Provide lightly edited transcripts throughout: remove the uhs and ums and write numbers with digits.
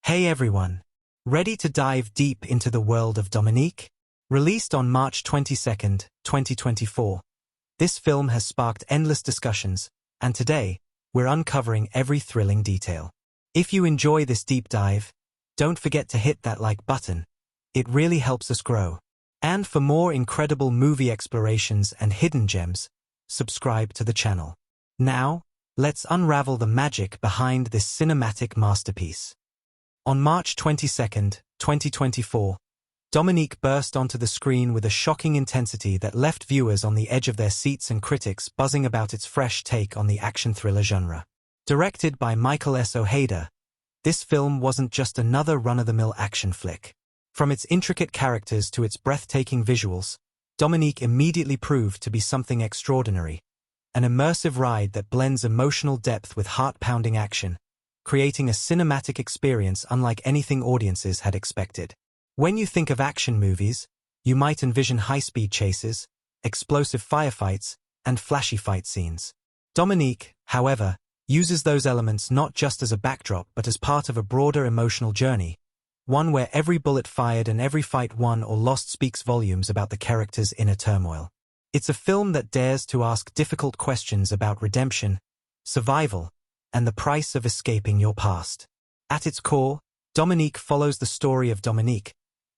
Hey everyone! Ready to dive deep into the world of Dominique? Released on March 22nd, 2024, this film has sparked endless discussions, and today, we're uncovering every thrilling detail. If you enjoy this deep dive, don't forget to hit that like button. It really helps us grow. And for more incredible movie explorations and hidden gems, subscribe to the channel. Now, let's unravel the magic behind this cinematic masterpiece. On March 22nd, 2024, Dominique burst onto the screen with a shocking intensity that left viewers on the edge of their seats and critics buzzing about its fresh take on the action thriller genre. Directed by Michael S. Ojeda, this film wasn't just another run-of-the-mill action flick. From its intricate characters to its breathtaking visuals, Dominique immediately proved to be something extraordinary, an immersive ride that blends emotional depth with heart-pounding action, creating a cinematic experience unlike anything audiences had expected. When you think of action movies, you might envision high-speed chases, explosive firefights, and flashy fight scenes. Dominique, however, uses those elements not just as a backdrop but as part of a broader emotional journey, one where every bullet fired and every fight won or lost speaks volumes about the character's inner turmoil. It's a film that dares to ask difficult questions about redemption, survival, and the price of escaping your past. At its core, Dominique follows the story of Dominique,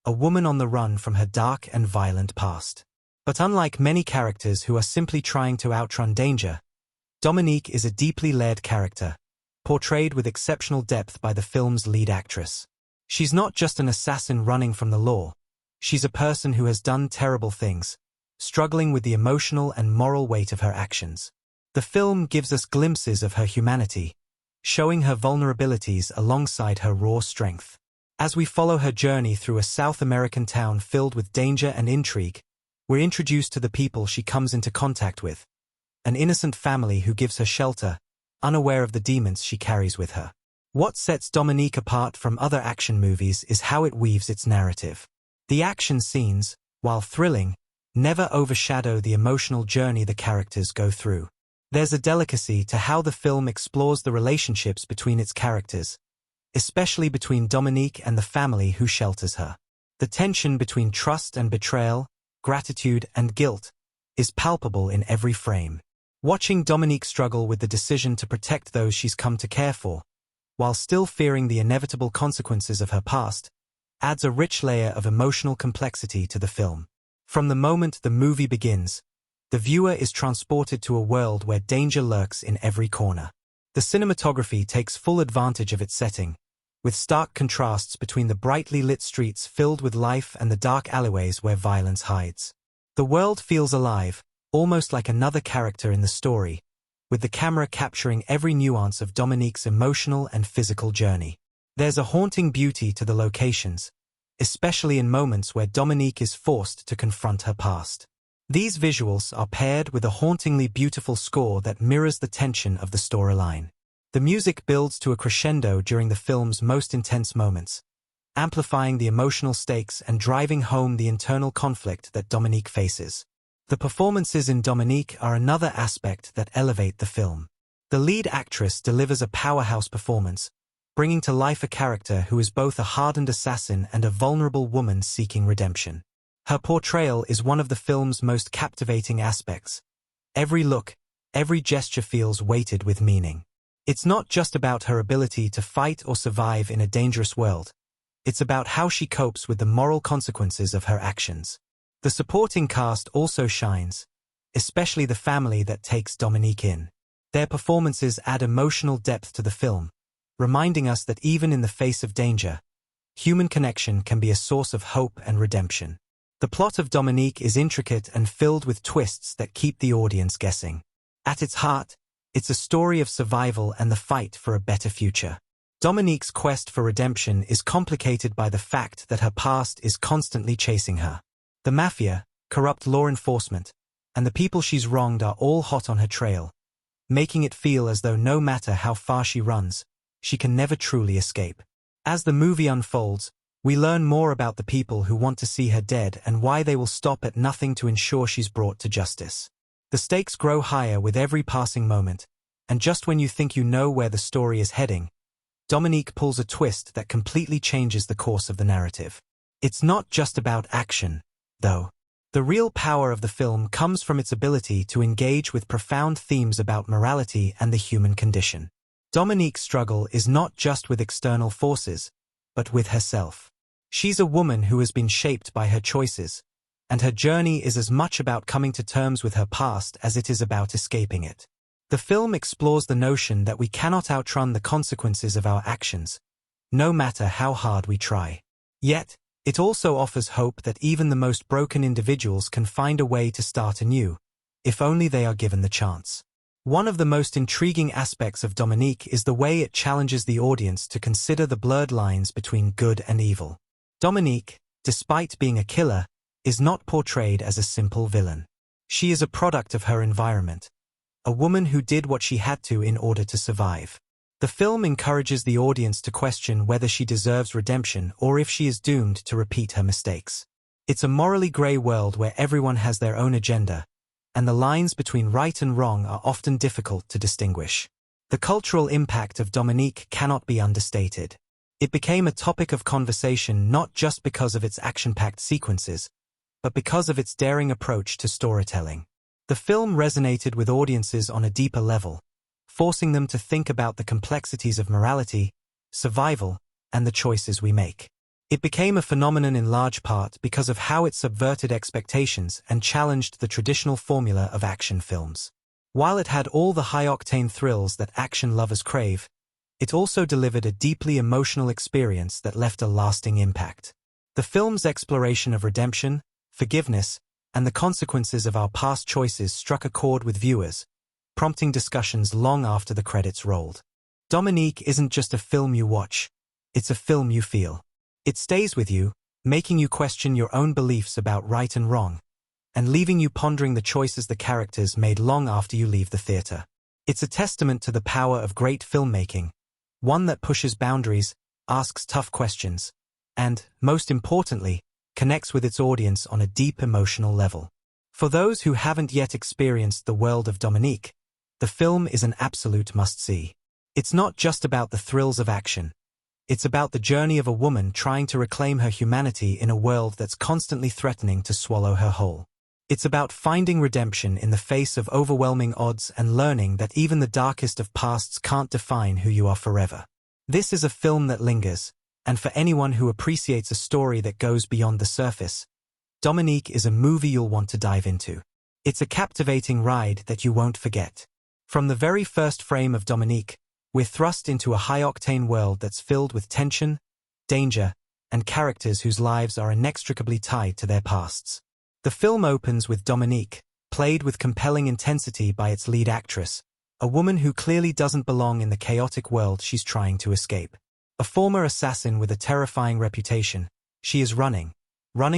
a woman on the run from her dark and violent past. But unlike many characters who are simply trying to outrun danger, Dominique is a deeply layered character, portrayed with exceptional depth by the film's lead actress. She's not just an assassin running from the law, she's a person who has done terrible things, struggling with the emotional and moral weight of her actions. The film gives us glimpses of her humanity, showing her vulnerabilities alongside her raw strength. As we follow her journey through a South American town filled with danger and intrigue, we're introduced to the people she comes into contact with, an innocent family who gives her shelter, unaware of the demons she carries with her. What sets Dominique apart from other action movies is how it weaves its narrative. The action scenes, while thrilling, never overshadow the emotional journey the characters go through. There's a delicacy to how the film explores the relationships between its characters, especially between Dominique and the family who shelters her. The tension between trust and betrayal, gratitude and guilt, is palpable in every frame. Watching Dominique struggle with the decision to protect those she's come to care for, while still fearing the inevitable consequences of her past, adds a rich layer of emotional complexity to the film. From the moment the movie begins, the viewer is transported to a world where danger lurks in every corner. The cinematography takes full advantage of its setting, with stark contrasts between the brightly lit streets filled with life and the dark alleyways where violence hides. The world feels alive, almost like another character in the story, with the camera capturing every nuance of Dominique's emotional and physical journey. There's a haunting beauty to the locations, especially in moments where Dominique is forced to confront her past. These visuals are paired with a hauntingly beautiful score that mirrors the tension of the storyline. The music builds to a crescendo during the film's most intense moments, amplifying the emotional stakes and driving home the internal conflict that Dominique faces. The performances in Dominique are another aspect that elevate the film. The lead actress delivers a powerhouse performance, bringing to life a character who is both a hardened assassin and a vulnerable woman seeking redemption. Her portrayal is one of the film's most captivating aspects. Every look, every gesture feels weighted with meaning. It's not just about her ability to fight or survive in a dangerous world. It's about how she copes with the moral consequences of her actions. The supporting cast also shines, especially the family that takes Dominique in. Their performances add emotional depth to the film, reminding us that even in the face of danger, human connection can be a source of hope and redemption. The plot of Dominique is intricate and filled with twists that keep the audience guessing. At its heart, it's a story of survival and the fight for a better future. Dominique's quest for redemption is complicated by the fact that her past is constantly chasing her. The mafia, corrupt law enforcement, and the people she's wronged are all hot on her trail, making it feel as though no matter how far she runs, she can never truly escape. As the movie unfolds, we learn more about the people who want to see her dead and why they will stop at nothing to ensure she's brought to justice. The stakes grow higher with every passing moment, and just when you think you know where the story is heading, Dominique pulls a twist that completely changes the course of the narrative. It's not just about action, though. The real power of the film comes from its ability to engage with profound themes about morality and the human condition. Dominique's struggle is not just with external forces, but with herself. She's a woman who has been shaped by her choices, and her journey is as much about coming to terms with her past as it is about escaping it. The film explores the notion that we cannot outrun the consequences of our actions, no matter how hard we try. Yet, it also offers hope that even the most broken individuals can find a way to start anew, if only they are given the chance. One of the most intriguing aspects of Dominique is the way it challenges the audience to consider the blurred lines between good and evil. Dominique, despite being a killer, is not portrayed as a simple villain. She is a product of her environment, a woman who did what she had to in order to survive. The film encourages the audience to question whether she deserves redemption or if she is doomed to repeat her mistakes. It's a morally gray world where everyone has their own agenda, and the lines between right and wrong are often difficult to distinguish. The cultural impact of Dominique cannot be understated. It became a topic of conversation not just because of its action-packed sequences, but because of its daring approach to storytelling. The film resonated with audiences on a deeper level, forcing them to think about the complexities of morality, survival, and the choices we make. It became a phenomenon in large part because of how it subverted expectations and challenged the traditional formula of action films. While it had all the high-octane thrills that action lovers crave, it also delivered a deeply emotional experience that left a lasting impact. The film's exploration of redemption, forgiveness, and the consequences of our past choices struck a chord with viewers, prompting discussions long after the credits rolled. Dominique isn't just a film you watch, it's a film you feel. It stays with you, making you question your own beliefs about right and wrong, and leaving you pondering the choices the characters made long after you leave the theater. It's a testament to the power of great filmmaking, one that pushes boundaries, asks tough questions, and, most importantly, connects with its audience on a deep emotional level. For those who haven't yet experienced the world of Dominique, the film is an absolute must-see. It's not just about the thrills of action. It's about the journey of a woman trying to reclaim her humanity in a world that's constantly threatening to swallow her whole. It's about finding redemption in the face of overwhelming odds and learning that even the darkest of pasts can't define who you are forever. This is a film that lingers, and for anyone who appreciates a story that goes beyond the surface, Dominique is a movie you'll want to dive into. It's a captivating ride that you won't forget. From the very first frame of Dominique, we're thrust into a high-octane world that's filled with tension, danger, and characters whose lives are inextricably tied to their pasts. The film opens with Dominique, played with compelling intensity by its lead actress, a woman who clearly doesn't belong in the chaotic world she's trying to escape. A former assassin with a terrifying reputation, she is running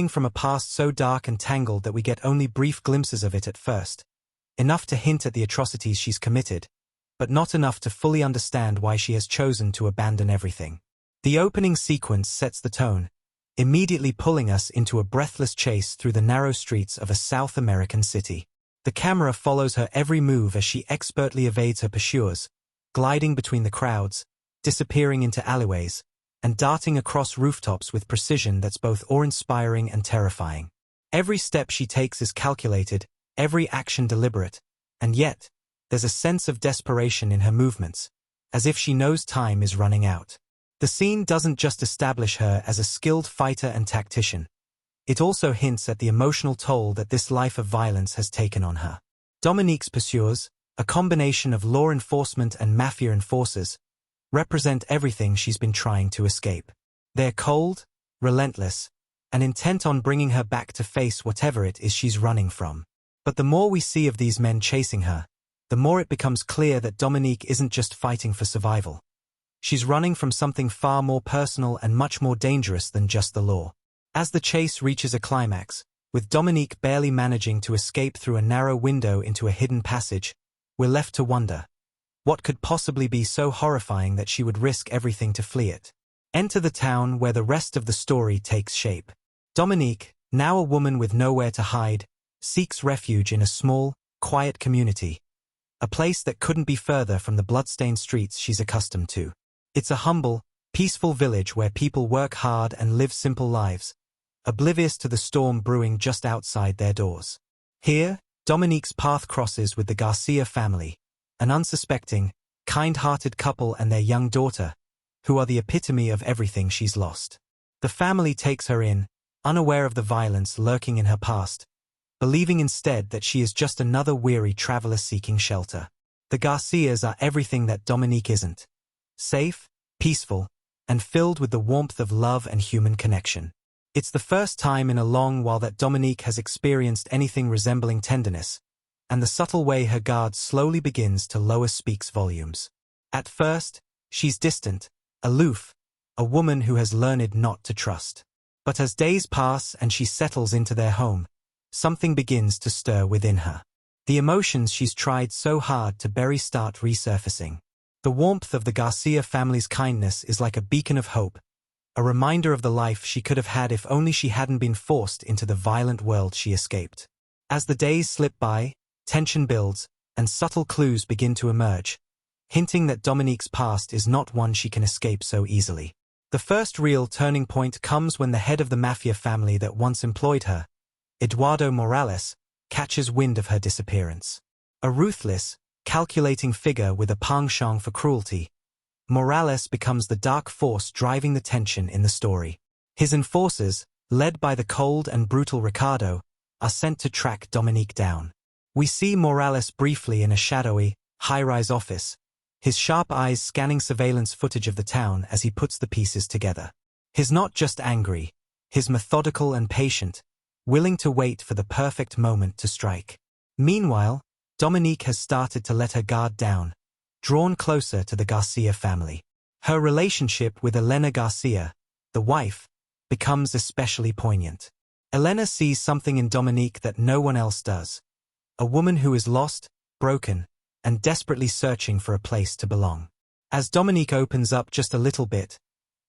from a past so dark and tangled that we get only brief glimpses of it at first, enough to hint at the atrocities she's committed, but not enough to fully understand why she has chosen to abandon everything. The opening sequence sets the tone, immediately pulling us into a breathless chase through the narrow streets of a South American city. The camera follows her every move as she expertly evades her pursuers, gliding between the crowds, disappearing into alleyways, and darting across rooftops with precision that's both awe-inspiring and terrifying. Every step she takes is calculated, every action deliberate, and yet, there's a sense of desperation in her movements, as if she knows time is running out. The scene doesn't just establish her as a skilled fighter and tactician. It also hints at the emotional toll that this life of violence has taken on her. Dominique's pursuers, a combination of law enforcement and mafia enforcers, represent everything she's been trying to escape. They're cold, relentless, and intent on bringing her back to face whatever it is she's running from. But the more we see of these men chasing her, the more it becomes clear that Dominique isn't just fighting for survival. She's running from something far more personal and much more dangerous than just the law. As the chase reaches a climax, with Dominique barely managing to escape through a narrow window into a hidden passage, we're left to wonder, what could possibly be so horrifying that she would risk everything to flee it? Enter the town where the rest of the story takes shape. Dominique, now a woman with nowhere to hide, seeks refuge in a small, quiet community, a place that couldn't be further from the bloodstained streets she's accustomed to. It's a humble, peaceful village where people work hard and live simple lives, oblivious to the storm brewing just outside their doors. Here, Dominique's path crosses with the Garcia family, an unsuspecting, kind-hearted couple and their young daughter, who are the epitome of everything she's lost. The family takes her in, unaware of the violence lurking in her past, believing instead that she is just another weary traveler seeking shelter. The Garcias are everything that Dominique isn't: safe, peaceful, and filled with the warmth of love and human connection. It's the first time in a long while that Dominique has experienced anything resembling tenderness, and the subtle way her guard slowly begins to lower speaks volumes. At first, she's distant, aloof, a woman who has learned not to trust. But as days pass and she settles into their home, something begins to stir within her. The emotions she's tried so hard to bury start resurfacing. The warmth of the Garcia family's kindness is like a beacon of hope, a reminder of the life she could have had if only she hadn't been forced into the violent world she escaped. As the days slip by, tension builds, and subtle clues begin to emerge, hinting that Dominique's past is not one she can escape so easily. The first real turning point comes when the head of the mafia family that once employed her, Eduardo Morales, catches wind of her disappearance. A ruthless, calculating figure with a penchant for cruelty, Morales becomes the dark force driving the tension in the story. His enforcers, led by the cold and brutal Ricardo, are sent to track Dominique down. We see Morales briefly in a shadowy, high-rise office, his sharp eyes scanning surveillance footage of the town as he puts the pieces together. He's not just angry, he's methodical and patient, willing to wait for the perfect moment to strike. Meanwhile, Dominique has started to let her guard down, drawn closer to the Garcia family. Her relationship with Elena Garcia, the wife, becomes especially poignant. Elena sees something in Dominique that no one else does: a woman who is lost, broken, and desperately searching for a place to belong. As Dominique opens up just a little bit,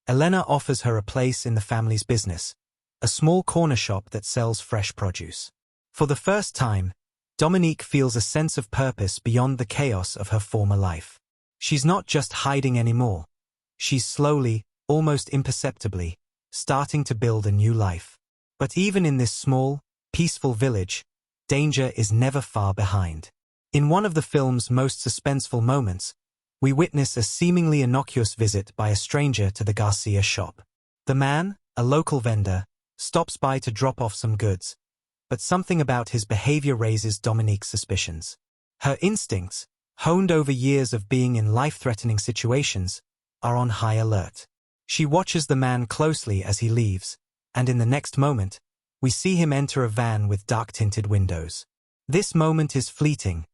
Elena offers her a place in the family's business, a small corner shop that sells fresh produce. For the first time, Dominique feels a sense of purpose beyond the chaos of her former life. She's not just hiding anymore. She's slowly, almost imperceptibly, starting to build a new life. But even in this small, peaceful village, danger is never far behind. In one of the film's most suspenseful moments, we witness a seemingly innocuous visit by a stranger to the Garcia shop. The man, a local vendor, stops by to drop off some goods, but something about his behavior raises Dominique's suspicions. Her instincts, honed over years of being in life-threatening situations, are on high alert. She watches the man closely as he leaves, and in the next moment, we see him enter a van with dark-tinted windows. This moment is fleeting,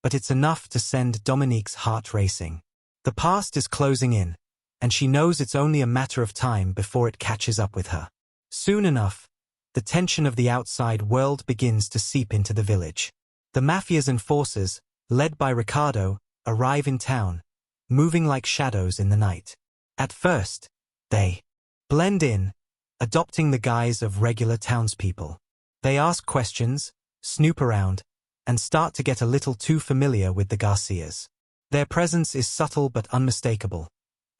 but it's enough to send Dominique's heart racing. The past is closing in, and she knows it's only a matter of time before it catches up with her. Soon enough, the tension of the outside world begins to seep into the village. The mafia's enforcers, led by Ricardo, arrive in town, moving like shadows in the night. At first, they blend in, adopting the guise of regular townspeople. They ask questions, snoop around, and start to get a little too familiar with the Garcias. Their presence is subtle but unmistakable,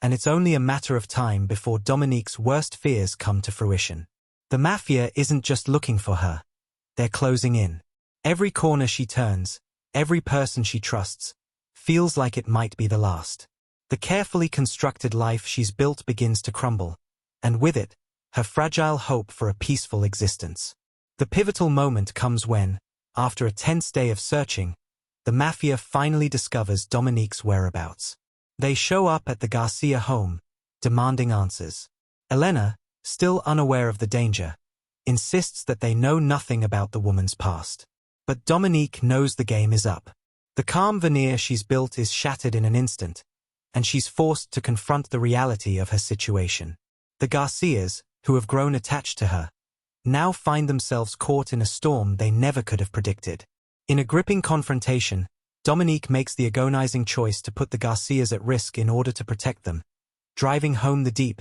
and it's only a matter of time before Dominique's worst fears come to fruition. The mafia isn't just looking for her, they're closing in. Every corner she turns, every person she trusts, feels like it might be the last. The carefully constructed life she's built begins to crumble, and with it, her fragile hope for a peaceful existence. The pivotal moment comes when, after a tense day of searching, the mafia finally discovers Dominique's whereabouts. They show up at the Garcia home, demanding answers. Elena, still unaware of the danger, insists that they know nothing about the woman's past. But Dominique knows the game is up. The calm veneer she's built is shattered in an instant, and she's forced to confront the reality of her situation. The Garcias, who have grown attached to her, now find themselves caught in a storm they never could have predicted. In a gripping confrontation, Dominique makes the agonizing choice to put the Garcias at risk in order to protect them, driving home the deep,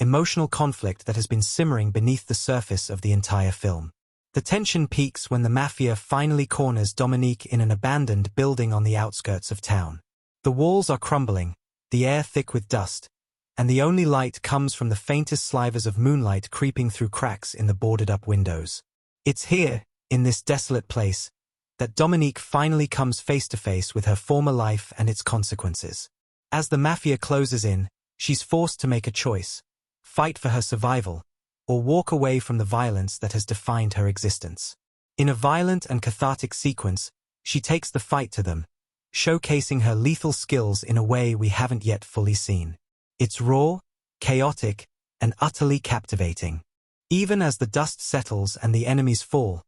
emotional conflict that has been simmering beneath the surface of the entire film. The tension peaks when the mafia finally corners Dominique in an abandoned building on the outskirts of town. The walls are crumbling, the air thick with dust, and the only light comes from the faintest slivers of moonlight creeping through cracks in the boarded-up windows. It's here, in this desolate place, that Dominique finally comes face-to-face with her former life and its consequences. As the mafia closes in, she's forced to make a choice: fight for her survival, or walk away from the violence that has defined her existence. In a violent and cathartic sequence, she takes the fight to them, showcasing her lethal skills in a way we haven't yet fully seen. It's raw, chaotic, and utterly captivating. Even as the dust settles and the enemies fall,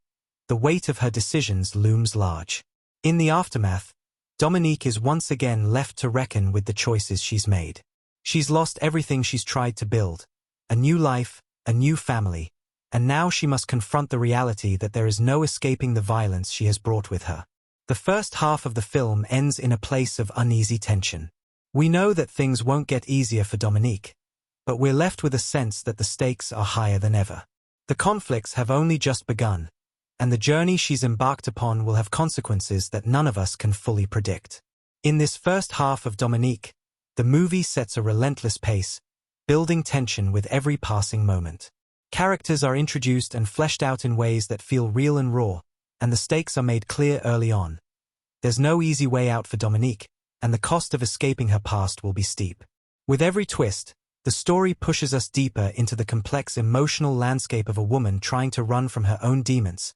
the weight of her decisions looms large. In the aftermath, Dominique is once again left to reckon with the choices she's made. She's lost everything she's tried to build: a new life, a new family, and now she must confront the reality that there is no escaping the violence she has brought with her. The first half of the film ends in a place of uneasy tension. We know that things won't get easier for Dominique, but we're left with a sense that the stakes are higher than ever. The conflicts have only just begun, and the journey she's embarked upon will have consequences that none of us can fully predict. In this first half of Dominique, the movie sets a relentless pace, building tension with every passing moment. Characters are introduced and fleshed out in ways that feel real and raw, and the stakes are made clear early on. There's no easy way out for Dominique, and the cost of escaping her past will be steep. With every twist, the story pushes us deeper into the complex emotional landscape of a woman trying to run from her own demons,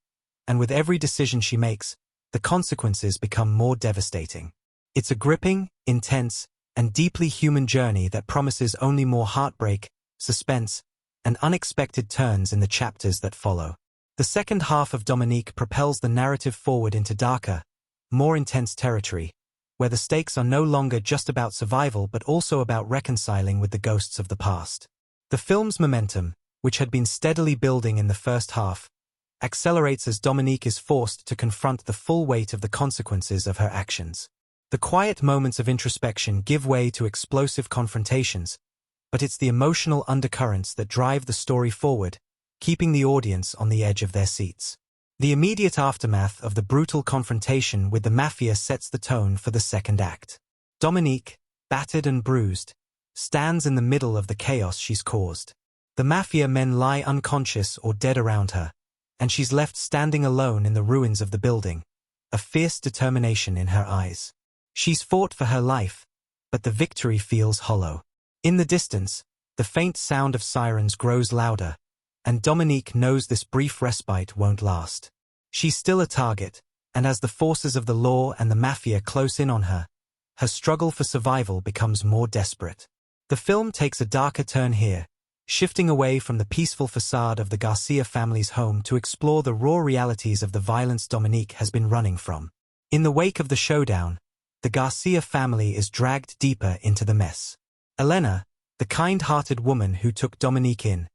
and with every decision she makes, the consequences become more devastating. It's a gripping, intense, and deeply human journey that promises only more heartbreak, suspense, and unexpected turns in the chapters that follow. The second half of Dominique propels the narrative forward into darker, more intense territory, where the stakes are no longer just about survival but also about reconciling with the ghosts of the past. The film's momentum, which had been steadily building in the first half, accelerates as Dominique is forced to confront the full weight of the consequences of her actions. The quiet moments of introspection give way to explosive confrontations, but it's the emotional undercurrents that drive the story forward, keeping the audience on the edge of their seats. The immediate aftermath of the brutal confrontation with the mafia sets the tone for the second act. Dominique, battered and bruised, stands in the middle of the chaos she's caused. The mafia men lie unconscious or dead around her, and she's left standing alone in the ruins of the building, a fierce determination in her eyes. She's fought for her life, but the victory feels hollow. In the distance, the faint sound of sirens grows louder, and Dominique knows this brief respite won't last. She's still a target, and as the forces of the law and the mafia close in on her, her struggle for survival becomes more desperate. The film takes a darker turn here, shifting away from the peaceful facade of the Garcia family's home to explore the raw realities of the violence Dominique has been running from. In the wake of the showdown, the Garcia family is dragged deeper into the mess. Elena, the kind-hearted woman who took Dominique in,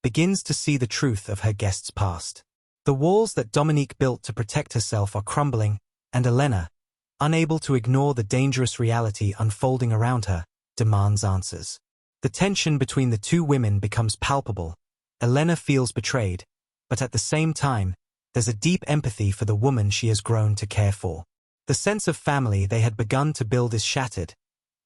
begins to see the truth of her guest's past. The walls that Dominique built to protect herself are crumbling, and Elena, unable to ignore the dangerous reality unfolding around her, demands answers. The tension between the two women becomes palpable. Elena feels betrayed, but at the same time, there's a deep empathy for the woman she has grown to care for. The sense of family they had begun to build is shattered,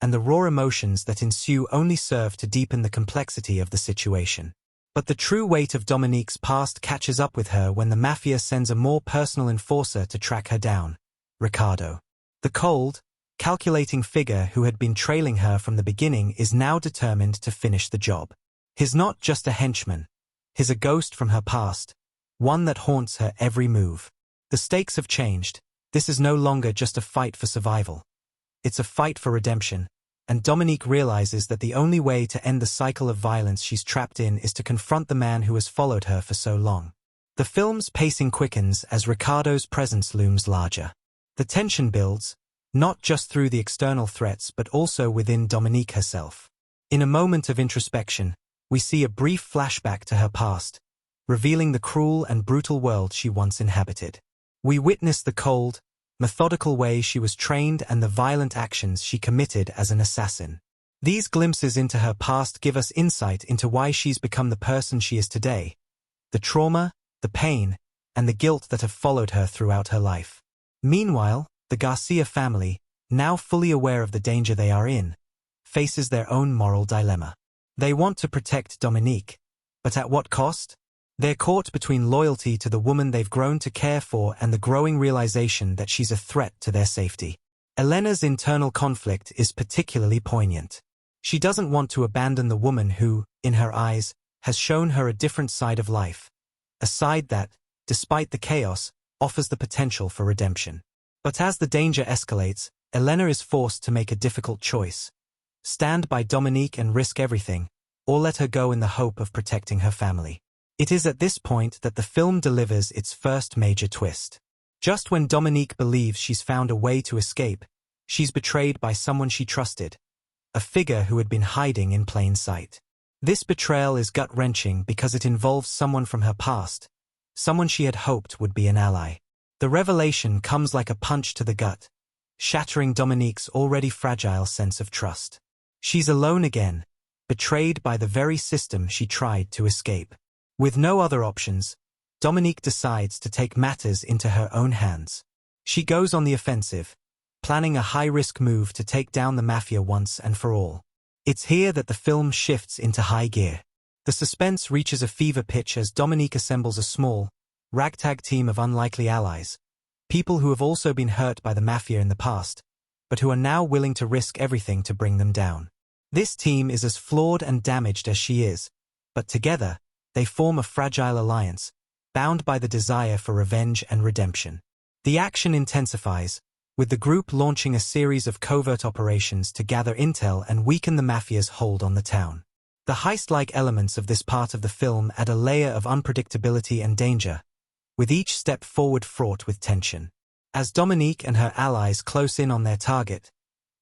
and the raw emotions that ensue only serve to deepen the complexity of the situation. But the true weight of Dominique's past catches up with her when the mafia sends a more personal enforcer to track her down, Ricardo. The cold, calculating figure who had been trailing her from the beginning is now determined to finish the job. He's not just a henchman. He's a ghost from her past, one that haunts her every move. The stakes have changed. This is no longer just a fight for survival. It's a fight for redemption, and Dominique realizes that the only way to end the cycle of violence she's trapped in is to confront the man who has followed her for so long. The film's pacing quickens as Ricardo's presence looms larger. The tension builds, not just through the external threats but also within Dominique herself. In a moment of introspection, we see a brief flashback to her past, revealing the cruel and brutal world she once inhabited. We witness the cold, methodical way she was trained and the violent actions she committed as an assassin. These glimpses into her past give us insight into why she's become the person she is today, the trauma, the pain, and the guilt that have followed her throughout her life. Meanwhile, the Garcia family, now fully aware of the danger they are in, faces their own moral dilemma. They want to protect Dominique, but at what cost? They're caught between loyalty to the woman they've grown to care for and the growing realization that she's a threat to their safety. Elena's internal conflict is particularly poignant. She doesn't want to abandon the woman who, in her eyes, has shown her a different side of life. A side that, despite the chaos, offers the potential for redemption. But as the danger escalates, Elena is forced to make a difficult choice. Stand by Dominique and risk everything, or let her go in the hope of protecting her family. It is at this point that the film delivers its first major twist. Just when Dominique believes she's found a way to escape, she's betrayed by someone she trusted, a figure who had been hiding in plain sight. This betrayal is gut-wrenching because it involves someone from her past, someone she had hoped would be an ally. The revelation comes like a punch to the gut, shattering Dominique's already fragile sense of trust. She's alone again, betrayed by the very system she tried to escape. With no other options, Dominique decides to take matters into her own hands. She goes on the offensive, planning a high-risk move to take down the mafia once and for all. It's here that the film shifts into high gear. The suspense reaches a fever pitch as Dominique assembles a small, ragtag team of unlikely allies, people who have also been hurt by the mafia in the past, but who are now willing to risk everything to bring them down. This team is as flawed and damaged as she is, but together, they form a fragile alliance, bound by the desire for revenge and redemption. The action intensifies, with the group launching a series of covert operations to gather intel and weaken the mafia's hold on the town. The heist-like elements of this part of the film add a layer of unpredictability and danger, with each step forward fraught with tension. As Dominique and her allies close in on their target,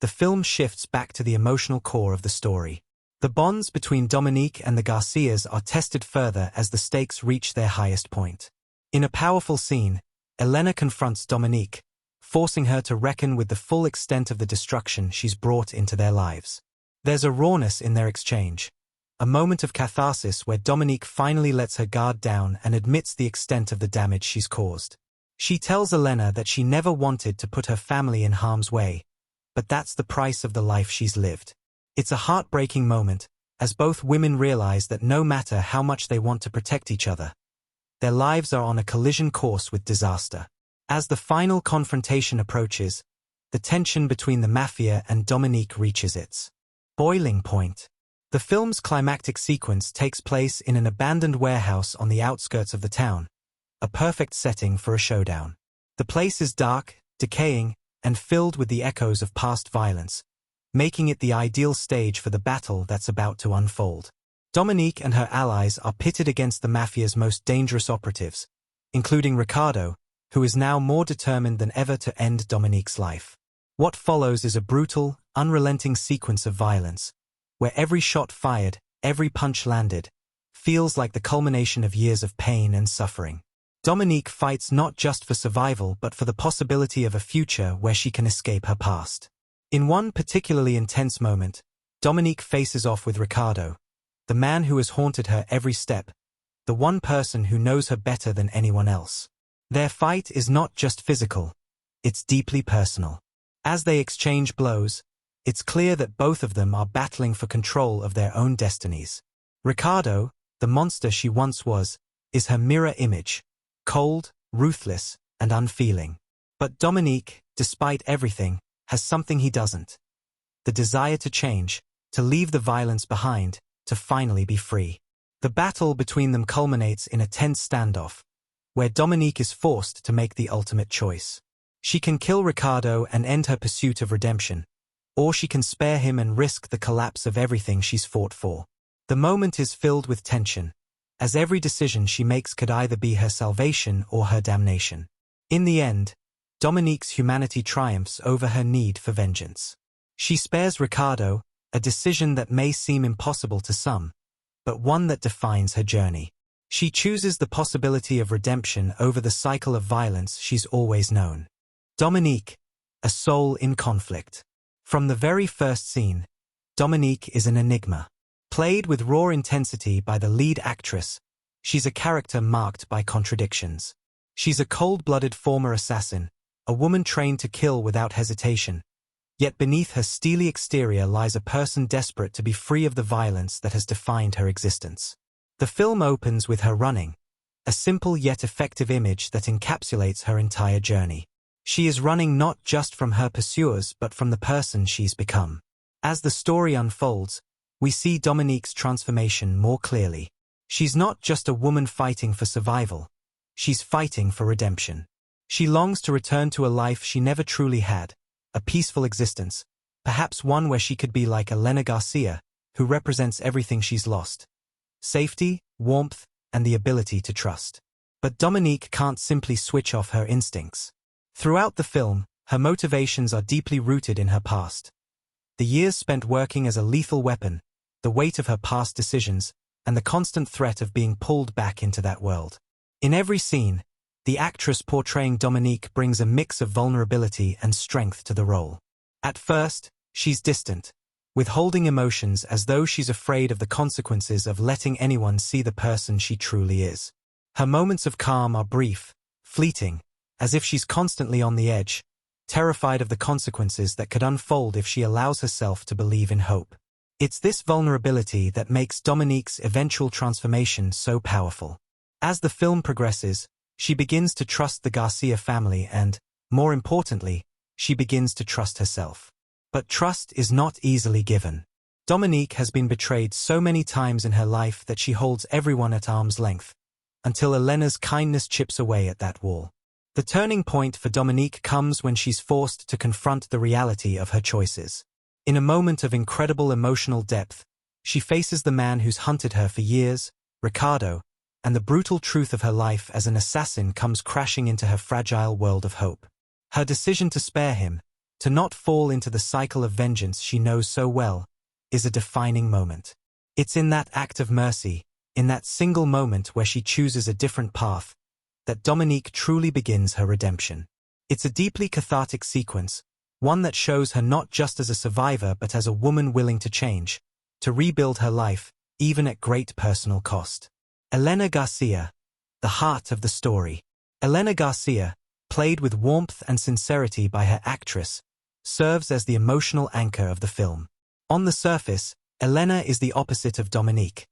the film shifts back to the emotional core of the story. The bonds between Dominique and the Garcias are tested further as the stakes reach their highest point. In a powerful scene, Elena confronts Dominique, forcing her to reckon with the full extent of the destruction she's brought into their lives. There's a rawness in their exchange, a moment of catharsis where Dominique finally lets her guard down and admits the extent of the damage she's caused. She tells Elena that she never wanted to put her family in harm's way, but that's the price of the life she's lived. It's a heartbreaking moment, as both women realize that no matter how much they want to protect each other, their lives are on a collision course with disaster. As the final confrontation approaches, the tension between the mafia and Dominique reaches its boiling point. The film's climactic sequence takes place in an abandoned warehouse on the outskirts of the town, a perfect setting for a showdown. The place is dark, decaying, and filled with the echoes of past violence, making it the ideal stage for the battle that's about to unfold. Dominique and her allies are pitted against the mafia's most dangerous operatives, including Ricardo, who is now more determined than ever to end Dominique's life. What follows is a brutal, unrelenting sequence of violence, where every shot fired, every punch landed, feels like the culmination of years of pain and suffering. Dominique fights not just for survival but for the possibility of a future where she can escape her past. In one particularly intense moment, Dominique faces off with Ricardo, the man who has haunted her every step, the one person who knows her better than anyone else. Their fight is not just physical, it's deeply personal. As they exchange blows, it's clear that both of them are battling for control of their own destinies. Ricardo, the monster she once was, is her mirror image, cold, ruthless, and unfeeling. But Dominique, despite everything, has something he doesn't. The desire to change, to leave the violence behind, to finally be free. The battle between them culminates in a tense standoff, where Dominique is forced to make the ultimate choice. She can kill Ricardo and end her pursuit of redemption, or she can spare him and risk the collapse of everything she's fought for. The moment is filled with tension, as every decision she makes could either be her salvation or her damnation. In the end, Dominique's humanity triumphs over her need for vengeance. She spares Ricardo, a decision that may seem impossible to some, but one that defines her journey. She chooses the possibility of redemption over the cycle of violence she's always known. Dominique, a soul in conflict. From the very first scene, Dominique is an enigma. Played with raw intensity by the lead actress, she's a character marked by contradictions. She's a cold-blooded former assassin, a woman trained to kill without hesitation, Yet beneath her steely exterior lies a person desperate to be free of the violence that has defined her existence. The film opens with her running, a simple yet effective image that encapsulates her entire journey. She is running not just from her pursuers but from the person she's become. As the story unfolds, we see Dominique's transformation more clearly. She's not just a woman fighting for survival. She's fighting for redemption. She longs to return to a life she never truly had, a peaceful existence, perhaps one where she could be like Elena Garcia, who represents everything she's lost: safety, warmth, and the ability to trust. But Dominique can't simply switch off her instincts. Throughout the film, her motivations are deeply rooted in her past. The years spent working as a lethal weapon, the weight of her past decisions, and the constant threat of being pulled back into that world. In every scene, the actress portraying Dominique brings a mix of vulnerability and strength to the role. At first, she's distant, withholding emotions as though she's afraid of the consequences of letting anyone see the person she truly is. Her moments of calm are brief, fleeting, as if she's constantly on the edge, terrified of the consequences that could unfold if she allows herself to believe in hope. It's this vulnerability that makes Dominique's eventual transformation so powerful. As the film progresses, she begins to trust the Garcia family and, more importantly, she begins to trust herself. But trust is not easily given. Dominique has been betrayed so many times in her life that she holds everyone at arm's length, until Elena's kindness chips away at that wall. The turning point for Dominique comes when she's forced to confront the reality of her choices. In a moment of incredible emotional depth, she faces the man who's hunted her for years, Ricardo, and the brutal truth of her life as an assassin comes crashing into her fragile world of hope. Her decision to spare him, to not fall into the cycle of vengeance she knows so well, is a defining moment. It's in that act of mercy, in that single moment where she chooses a different path, that Dominique truly begins her redemption. It's a deeply cathartic sequence, one that shows her not just as a survivor but as a woman willing to change, to rebuild her life, even at great personal cost. Elena Garcia, the heart of the story. Elena Garcia, played with warmth and sincerity by her actress, serves as the emotional anchor of the film. On the surface, Elena is the opposite of Dominique,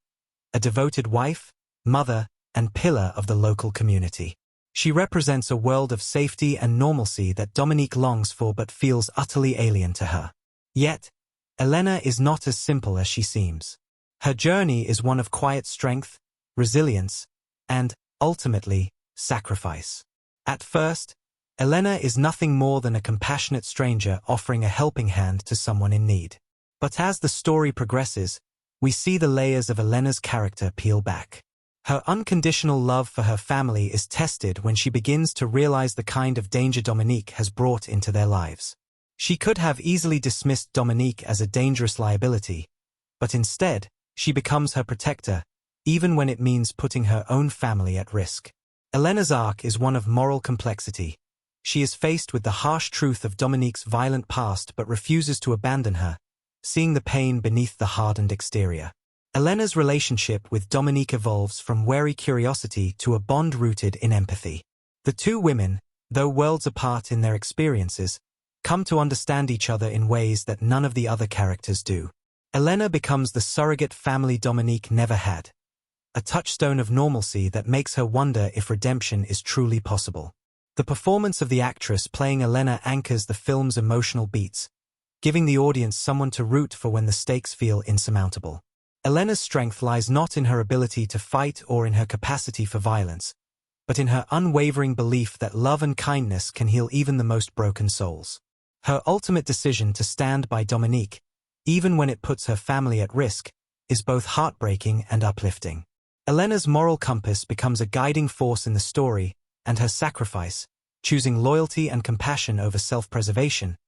a devoted wife, mother, and pillar of the local community. She represents a world of safety and normalcy that Dominique longs for but feels utterly alien to her. Yet, Elena is not as simple as she seems. Her journey is one of quiet strength, resilience, and, ultimately, sacrifice. At first, Elena is nothing more than a compassionate stranger offering a helping hand to someone in need. But as the story progresses, we see the layers of Elena's character peel back. Her unconditional love for her family is tested when she begins to realize the kind of danger Dominique has brought into their lives. She could have easily dismissed Dominique as a dangerous liability, but instead, she becomes her protector, even when it means putting her own family at risk. Elena's arc is one of moral complexity. She is faced with the harsh truth of Dominique's violent past but refuses to abandon her, seeing the pain beneath the hardened exterior. Elena's relationship with Dominique evolves from wary curiosity to a bond rooted in empathy. The two women, though worlds apart in their experiences, come to understand each other in ways that none of the other characters do. Elena becomes the surrogate family Dominique never had, a touchstone of normalcy that makes her wonder if redemption is truly possible. The performance of the actress playing Elena anchors the film's emotional beats, giving the audience someone to root for when the stakes feel insurmountable. Elena's strength lies not in her ability to fight or in her capacity for violence, but in her unwavering belief that love and kindness can heal even the most broken souls. Her ultimate decision to stand by Dominique, even when it puts her family at risk, is both heartbreaking and uplifting. Elena's moral compass becomes a guiding force in the story, and her sacrifice, choosing loyalty and compassion over self-preservation,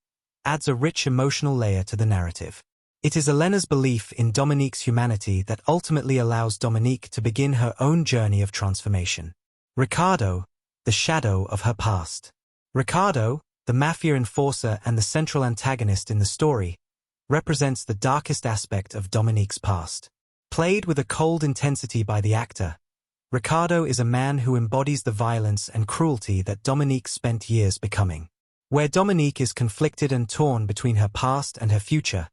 adds a rich emotional layer to the narrative. It is Elena's belief in Dominique's humanity that ultimately allows Dominique to begin her own journey of transformation. Ricardo, the shadow of her past. Ricardo, the mafia enforcer and the central antagonist in the story, represents the darkest aspect of Dominique's past. Played with a cold intensity by the actor, Ricardo is a man who embodies the violence and cruelty that Dominique spent years becoming. Where Dominique is conflicted and torn between her past and her future,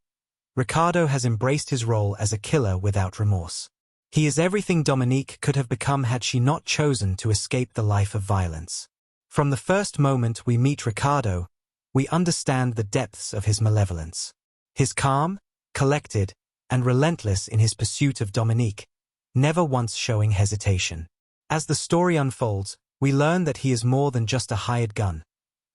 Ricardo has embraced his role as a killer without remorse. He is everything Dominique could have become had she not chosen to escape the life of violence. From the first moment we meet Ricardo, we understand the depths of his malevolence. His calm, collected, and relentless in his pursuit of Dominique, never once showing hesitation. As the story unfolds, we learn that he is more than just a hired gun.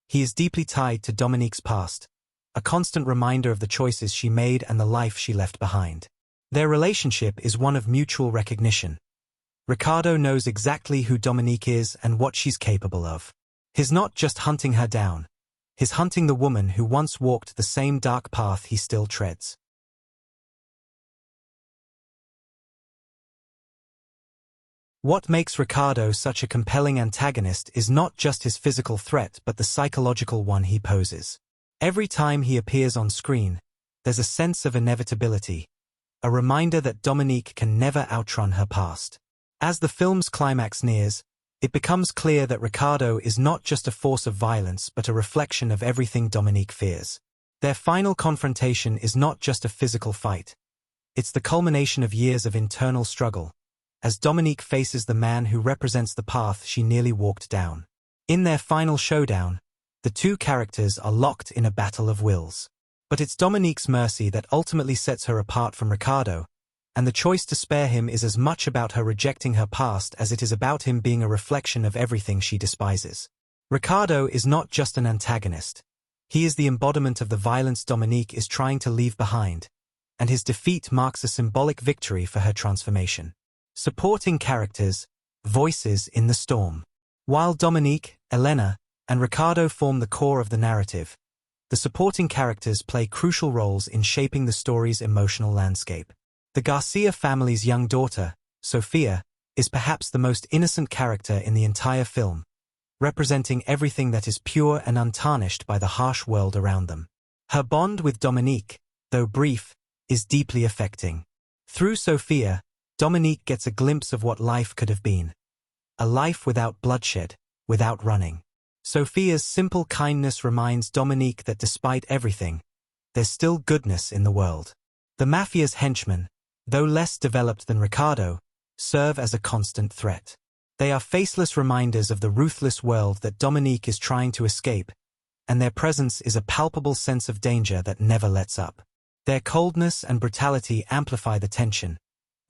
He is deeply tied to Dominique's past, a constant reminder of the choices she made and the life she left behind. Their relationship is one of mutual recognition. Ricardo knows exactly who Dominique is and what she's capable of. He's not just hunting her down. He's hunting the woman who once walked the same dark path he still treads. What makes Ricardo such a compelling antagonist is not just his physical threat but the psychological one he poses. Every time he appears on screen, there's a sense of inevitability, a reminder that Dominique can never outrun her past. As the film's climax nears, it becomes clear that Ricardo is not just a force of violence but a reflection of everything Dominique fears. Their final confrontation is not just a physical fight. It's the culmination of years of internal struggle, as Dominique faces the man who represents the path she nearly walked down. In their final showdown, the two characters are locked in a battle of wills. But it's Dominique's mercy that ultimately sets her apart from Ricardo, and the choice to spare him is as much about her rejecting her past as it is about him being a reflection of everything she despises. Ricardo is not just an antagonist. He is the embodiment of the violence Dominique is trying to leave behind, and his defeat marks a symbolic victory for her transformation. Supporting characters, voices in the storm. While Dominique, Elena, and Ricardo form the core of the narrative, the supporting characters play crucial roles in shaping the story's emotional landscape. The Garcia family's young daughter, Sofia, is perhaps the most innocent character in the entire film, representing everything that is pure and untarnished by the harsh world around them. Her bond with Dominique, though brief, is deeply affecting. Through Sofia, Dominique gets a glimpse of what life could have been. A life without bloodshed, without running. Sofia's simple kindness reminds Dominique that despite everything, there's still goodness in the world. The mafia's henchmen, though less developed than Ricardo, serve as a constant threat. They are faceless reminders of the ruthless world that Dominique is trying to escape, and their presence is a palpable sense of danger that never lets up. Their coldness and brutality amplify the tension,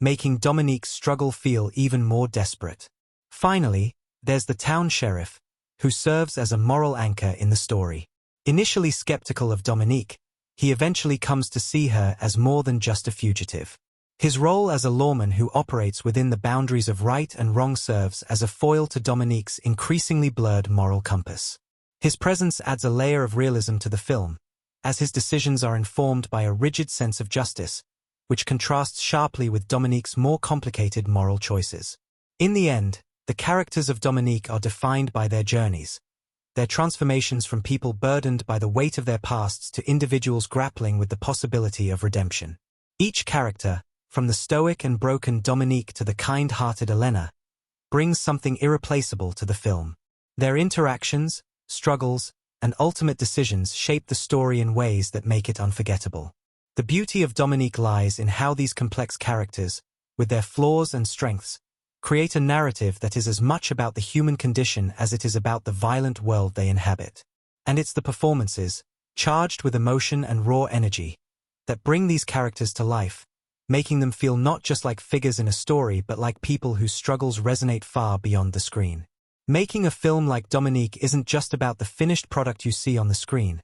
making Dominique's struggle feel even more desperate. Finally, there's the town sheriff, who serves as a moral anchor in the story. Initially skeptical of Dominique, he eventually comes to see her as more than just a fugitive. His role as a lawman who operates within the boundaries of right and wrong serves as a foil to Dominique's increasingly blurred moral compass. His presence adds a layer of realism to the film, as his decisions are informed by a rigid sense of justice, which contrasts sharply with Dominique's more complicated moral choices. In the end, the characters of Dominique are defined by their journeys, their transformations from people burdened by the weight of their pasts to individuals grappling with the possibility of redemption. Each character, from the stoic and broken Dominique to the kind-hearted Elena, brings something irreplaceable to the film. Their interactions, struggles, and ultimate decisions shape the story in ways that make it unforgettable. The beauty of Dominique lies in how these complex characters, with their flaws and strengths, create a narrative that is as much about the human condition as it is about the violent world they inhabit. And it's the performances, charged with emotion and raw energy, that bring these characters to life, making them feel not just like figures in a story but like people whose struggles resonate far beyond the screen. Making a film like Dominique isn't just about the finished product you see on the screen.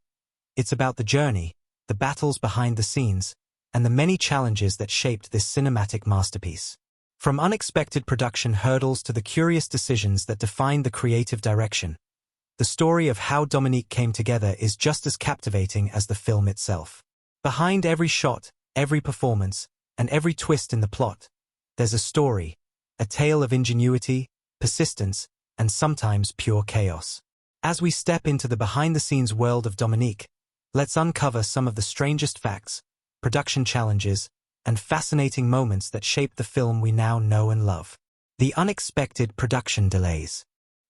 It's about the journey, the battles behind the scenes, and the many challenges that shaped this cinematic masterpiece. From unexpected production hurdles to the curious decisions that defined the creative direction, the story of how Dominique came together is just as captivating as the film itself. Behind every shot, every performance, and every twist in the plot, there's a story, a tale of ingenuity, persistence, and sometimes pure chaos. As we step into the behind-the-scenes world of Dominique, let's uncover some of the strangest facts, production challenges, and fascinating moments that shape the film we now know and love. The unexpected production delays.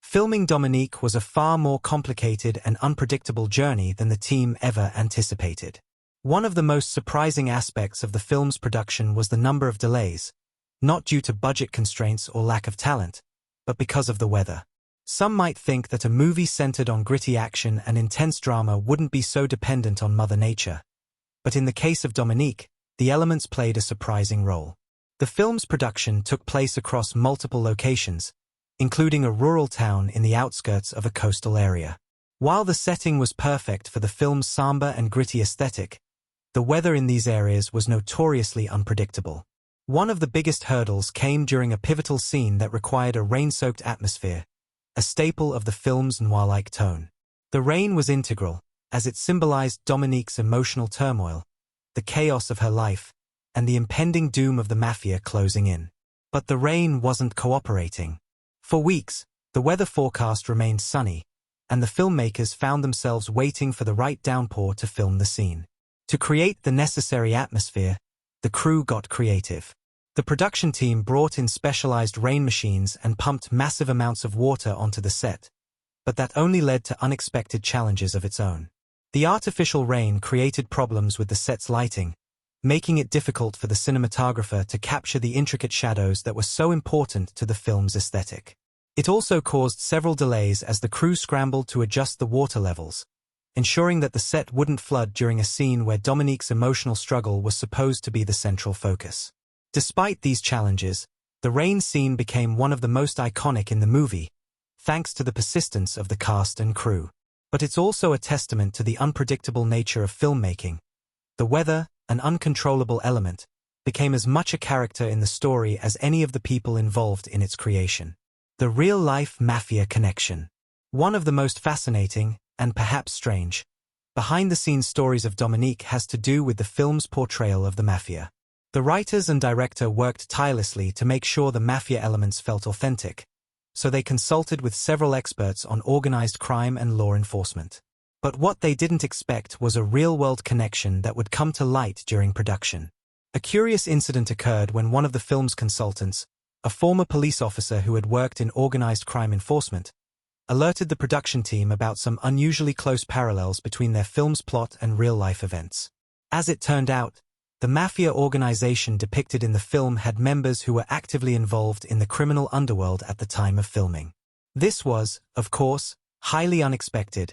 Filming Dominique was a far more complicated and unpredictable journey than the team ever anticipated. One of the most surprising aspects of the film's production was the number of delays, not due to budget constraints or lack of talent, but because of the weather. Some might think that a movie centered on gritty action and intense drama wouldn't be so dependent on Mother Nature. But in the case of Dominique, the elements played a surprising role. The film's production took place across multiple locations, including a rural town in the outskirts of a coastal area. While the setting was perfect for the film's somber and gritty aesthetic, the weather in these areas was notoriously unpredictable. One of the biggest hurdles came during a pivotal scene that required a rain-soaked atmosphere, a staple of the film's noir-like tone. The rain was integral, as it symbolized Dominique's emotional turmoil, the chaos of her life, and the impending doom of the mafia closing in. But the rain wasn't cooperating. For weeks, the weather forecast remained sunny, and the filmmakers found themselves waiting for the right downpour to film the scene. To create the necessary atmosphere, the crew got creative. The production team brought in specialized rain machines and pumped massive amounts of water onto the set, but that only led to unexpected challenges of its own. The artificial rain created problems with the set's lighting, making it difficult for the cinematographer to capture the intricate shadows that were so important to the film's aesthetic. It also caused several delays as the crew scrambled to adjust the water levels, ensuring that the set wouldn't flood during a scene where Dominique's emotional struggle was supposed to be the central focus. Despite these challenges, the rain scene became one of the most iconic in the movie, thanks to the persistence of the cast and crew. But it's also a testament to the unpredictable nature of filmmaking. The weather, an uncontrollable element, became as much a character in the story as any of the people involved in its creation. The real-life mafia connection. One of the most fascinating, and perhaps strange, behind-the-scenes stories of Dominique has to do with the film's portrayal of the mafia. The writers and director worked tirelessly to make sure the mafia elements felt authentic, so they consulted with several experts on organized crime and law enforcement. But what they didn't expect was a real-world connection that would come to light during production. A curious incident occurred when one of the film's consultants, a former police officer who had worked in organized crime enforcement, alerted the production team about some unusually close parallels between their film's plot and real-life events. As it turned out, the mafia organization depicted in the film had members who were actively involved in the criminal underworld at the time of filming. This was, of course, highly unexpected,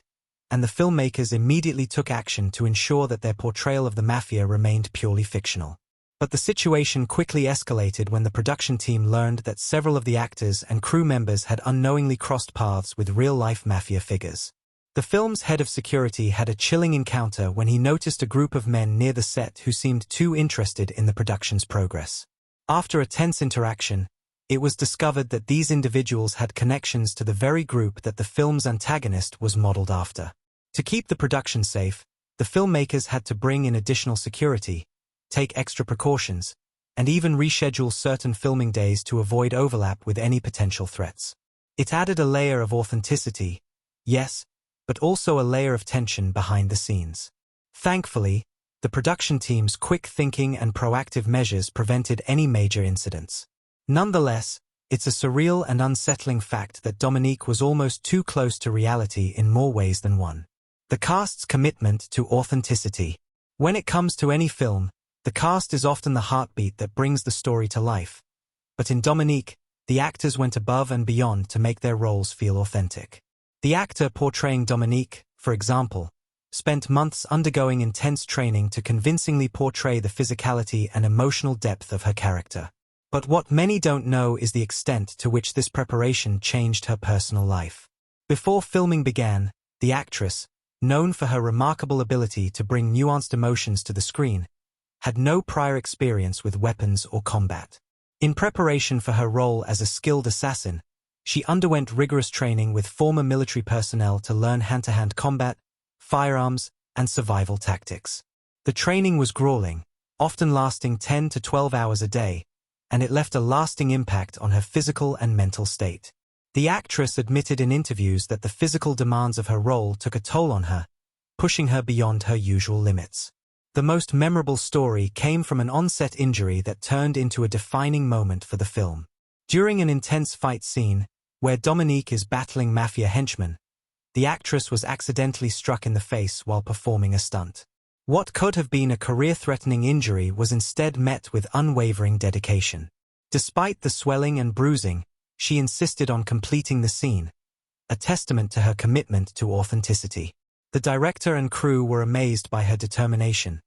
and the filmmakers immediately took action to ensure that their portrayal of the mafia remained purely fictional. But the situation quickly escalated when the production team learned that several of the actors and crew members had unknowingly crossed paths with real-life mafia figures. The film's head of security had a chilling encounter when he noticed a group of men near the set who seemed too interested in the production's progress. After a tense interaction, it was discovered that these individuals had connections to the very group that the film's antagonist was modeled after. To keep the production safe, the filmmakers had to bring in additional security, take extra precautions, and even reschedule certain filming days to avoid overlap with any potential threats. It added a layer of authenticity, yes, but also a layer of tension behind the scenes. Thankfully, the production team's quick thinking and proactive measures prevented any major incidents. Nonetheless, it's a surreal and unsettling fact that Dominique was almost too close to reality in more ways than one. The cast's commitment to authenticity. When it comes to any film, the cast is often the heartbeat that brings the story to life. But in Dominique, the actors went above and beyond to make their roles feel authentic. The actor portraying Dominique, for example, spent months undergoing intense training to convincingly portray the physicality and emotional depth of her character. But what many don't know is the extent to which this preparation changed her personal life. Before filming began, the actress, known for her remarkable ability to bring nuanced emotions to the screen, had no prior experience with weapons or combat. In preparation for her role as a skilled assassin, she underwent rigorous training with former military personnel to learn hand-to-hand combat, firearms, and survival tactics. The training was grueling, often lasting 10 to 12 hours a day, and it left a lasting impact on her physical and mental state. The actress admitted in interviews that the physical demands of her role took a toll on her, pushing her beyond her usual limits. The most memorable story came from an on-set injury that turned into a defining moment for the film. During an intense fight scene, where Dominique is battling mafia henchmen, the actress was accidentally struck in the face while performing a stunt. What could have been a career-threatening injury was instead met with unwavering dedication. Despite the swelling and bruising, she insisted on completing the scene, a testament to her commitment to authenticity. The director and crew were amazed by her determination,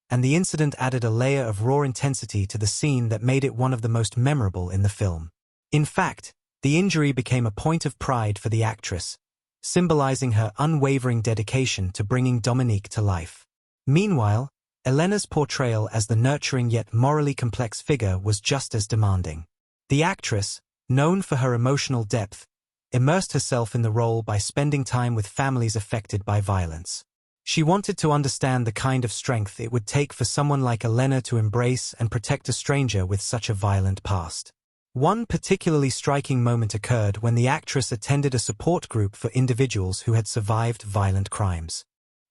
and the incident added a layer of raw intensity to the scene that made it one of the most memorable in the film. In fact, the injury became a point of pride for the actress, symbolizing her unwavering dedication to bringing Dominique to life. Meanwhile, Elena's portrayal as the nurturing yet morally complex figure was just as demanding. The actress, known for her emotional depth, immersed herself in the role by spending time with families affected by violence. She wanted to understand the kind of strength it would take for someone like Elena to embrace and protect a stranger with such a violent past. One particularly striking moment occurred when the actress attended a support group for individuals who had survived violent crimes.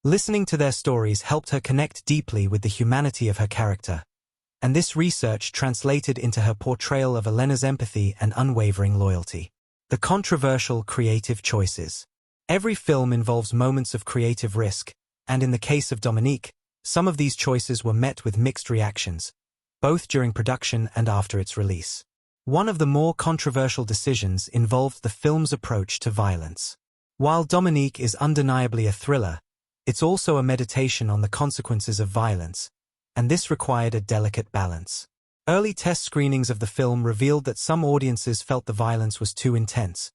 Listening to their stories helped her connect deeply with the humanity of her character, and this research translated into her portrayal of Elena's empathy and unwavering loyalty. The controversial creative choices. Every film involves moments of creative risk, and in the case of Dominique, some of these choices were met with mixed reactions, both during production and after its release. One of the more controversial decisions involved the film's approach to violence. While Dominique is undeniably a thriller, it's also a meditation on the consequences of violence, and this required a delicate balance. Early test screenings of the film revealed that some audiences felt the violence was too intense,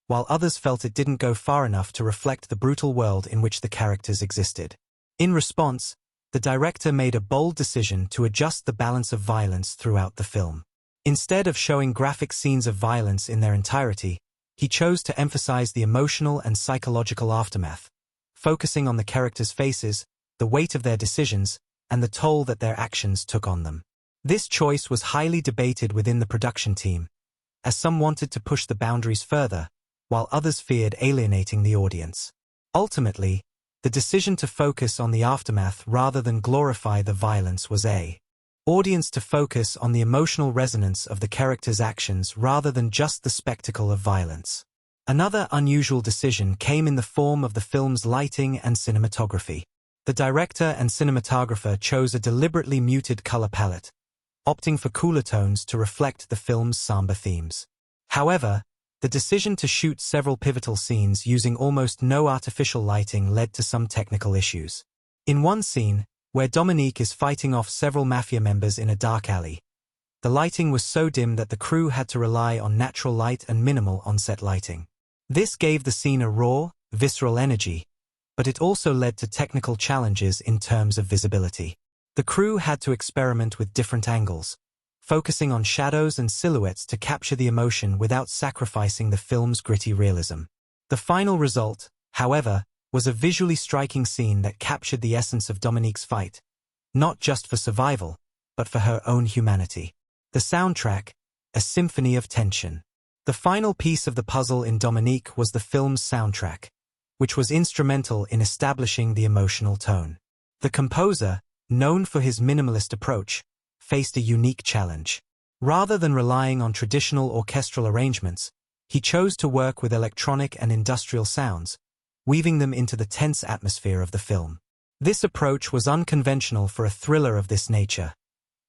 while others felt it didn't go far enough to reflect the brutal world in which the characters existed. In response, the director made a bold decision to adjust the balance of violence throughout the film. Instead of showing graphic scenes of violence in their entirety, he chose to emphasize the emotional and psychological aftermath, focusing on the characters' faces, the weight of their decisions, and the toll that their actions took on them. This choice was highly debated within the production team, as some wanted to push the boundaries further, while others feared alienating the audience. Ultimately, the decision to focus on the aftermath rather than glorify the violence was an audience to focus on the emotional resonance of the characters' actions rather than just the spectacle of violence. Another unusual decision came in the form of the film's lighting and cinematography. The director and cinematographer chose a deliberately muted color palette, opting for cooler tones to reflect the film's somber themes. However, the decision to shoot several pivotal scenes using almost no artificial lighting led to some technical issues. In one scene, where Dominique is fighting off several mafia members in a dark alley, the lighting was so dim that the crew had to rely on natural light and minimal on-set lighting. This gave the scene a raw, visceral energy, but it also led to technical challenges in terms of visibility. The crew had to experiment with different angles, focusing on shadows and silhouettes to capture the emotion without sacrificing the film's gritty realism. The final result, however, was a visually striking scene that captured the essence of Dominique's fight, not just for survival, but for her own humanity. The soundtrack, a symphony of tension. The final piece of the puzzle in Dominique was the film's soundtrack, which was instrumental in establishing the emotional tone. The composer, known for his minimalist approach, faced a unique challenge. Rather than relying on traditional orchestral arrangements, he chose to work with electronic and industrial sounds, weaving them into the tense atmosphere of the film. This approach was unconventional for a thriller of this nature,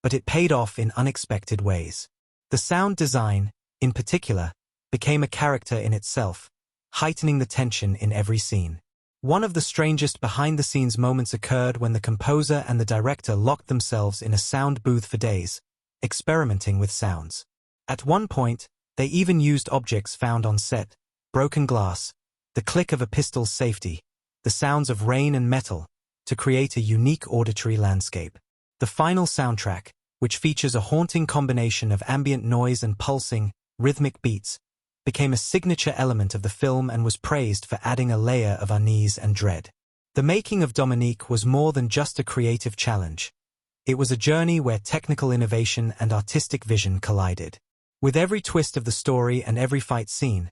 but it paid off in unexpected ways. The sound design, in particular, became a character in itself, heightening the tension in every scene. One of the strangest behind-the-scenes moments occurred when the composer and the director locked themselves in a sound booth for days, experimenting with sounds. At one point, they even used objects found on set, broken glass, the click of a pistol's safety, the sounds of rain and metal, to create a unique auditory landscape. The final soundtrack, which features a haunting combination of ambient noise and pulsing, rhythmic beats, became a signature element of the film and was praised for adding a layer of unease and dread. The making of Dominique was more than just a creative challenge. It was a journey where technical innovation and artistic vision collided. With every twist of the story and every fight scene,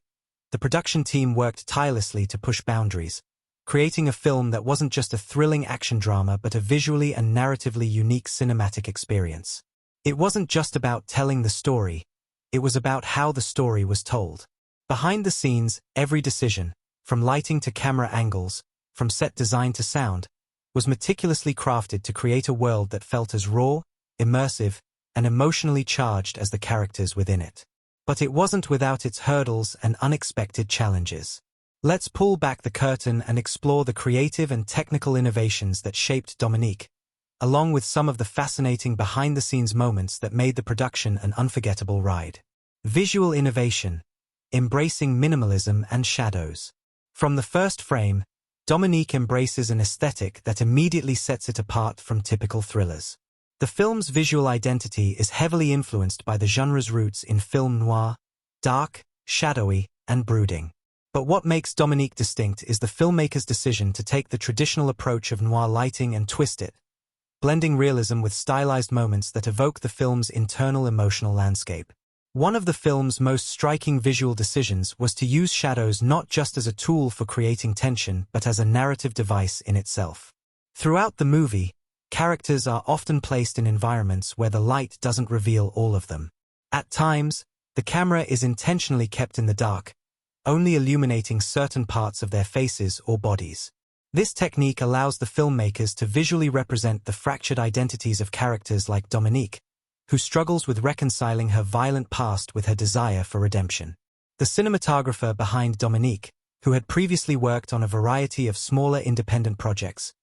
the production team worked tirelessly to push boundaries, creating a film that wasn't just a thrilling action drama but a visually and narratively unique cinematic experience. It wasn't just about telling the story, it was about how the story was told. Behind the scenes, every decision, from lighting to camera angles, from set design to sound, was meticulously crafted to create a world that felt as raw, immersive, and emotionally charged as the characters within it. But it wasn't without its hurdles and unexpected challenges. Let's pull back the curtain and explore the creative and technical innovations that shaped Dominique, along with some of the fascinating behind-the-scenes moments that made the production an unforgettable ride. Visual innovation, embracing minimalism and shadows. From the first frame, Dominique embraces an aesthetic that immediately sets it apart from typical thrillers. The film's visual identity is heavily influenced by the genre's roots in film noir, dark, shadowy, and brooding. But what makes Dominique distinct is the filmmaker's decision to take the traditional approach of noir lighting and twist it, blending realism with stylized moments that evoke the film's internal emotional landscape. One of the film's most striking visual decisions was to use shadows not just as a tool for creating tension but as a narrative device in itself. Throughout the movie, characters are often placed in environments where the light doesn't reveal all of them. At times, the camera is intentionally kept in the dark, only illuminating certain parts of their faces or bodies. This technique allows the filmmakers to visually represent the fractured identities of characters like Dominique, who struggles with reconciling her violent past with her desire for redemption. The cinematographer behind Dominique, who had previously worked on a variety of smaller independent projects,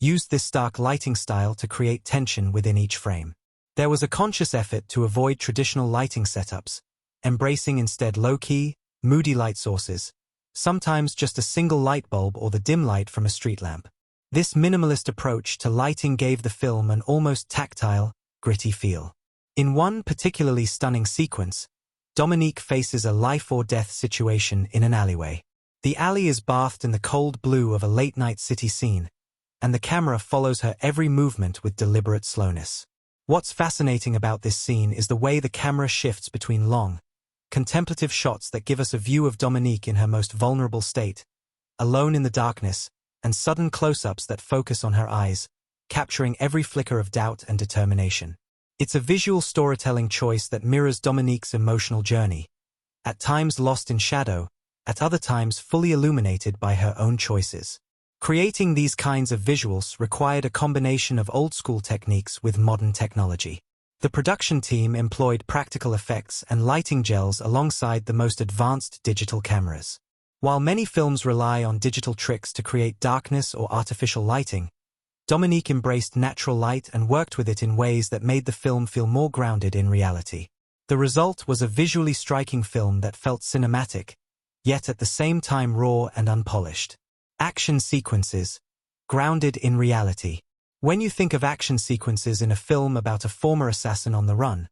used this stark lighting style to create tension within each frame. There was a conscious effort to avoid traditional lighting setups, embracing instead low-key, moody light sources, sometimes just a single light bulb or the dim light from a street lamp. This minimalist approach to lighting gave the film an almost tactile, gritty feel. In one particularly stunning sequence, Dominique faces a life-or-death situation in an alleyway. The alley is bathed in the cold blue of a late-night city scene, and the camera follows her every movement with deliberate slowness. What's fascinating about this scene is the way the camera shifts between long, contemplative shots that give us a view of Dominique in her most vulnerable state, alone in the darkness, and sudden close-ups that focus on her eyes, capturing every flicker of doubt and determination. It's a visual storytelling choice that mirrors Dominique's emotional journey, at times lost in shadow, at other times fully illuminated by her own choices. Creating these kinds of visuals required a combination of old-school techniques with modern technology. The production team employed practical effects and lighting gels alongside the most advanced digital cameras. While many films rely on digital tricks to create darkness or artificial lighting, Dominique embraced natural light and worked with it in ways that made the film feel more grounded in reality. The result was a visually striking film that felt cinematic, yet at the same time raw and unpolished. Action sequences, grounded in reality. When you think of action sequences in a film about a former assassin on the run,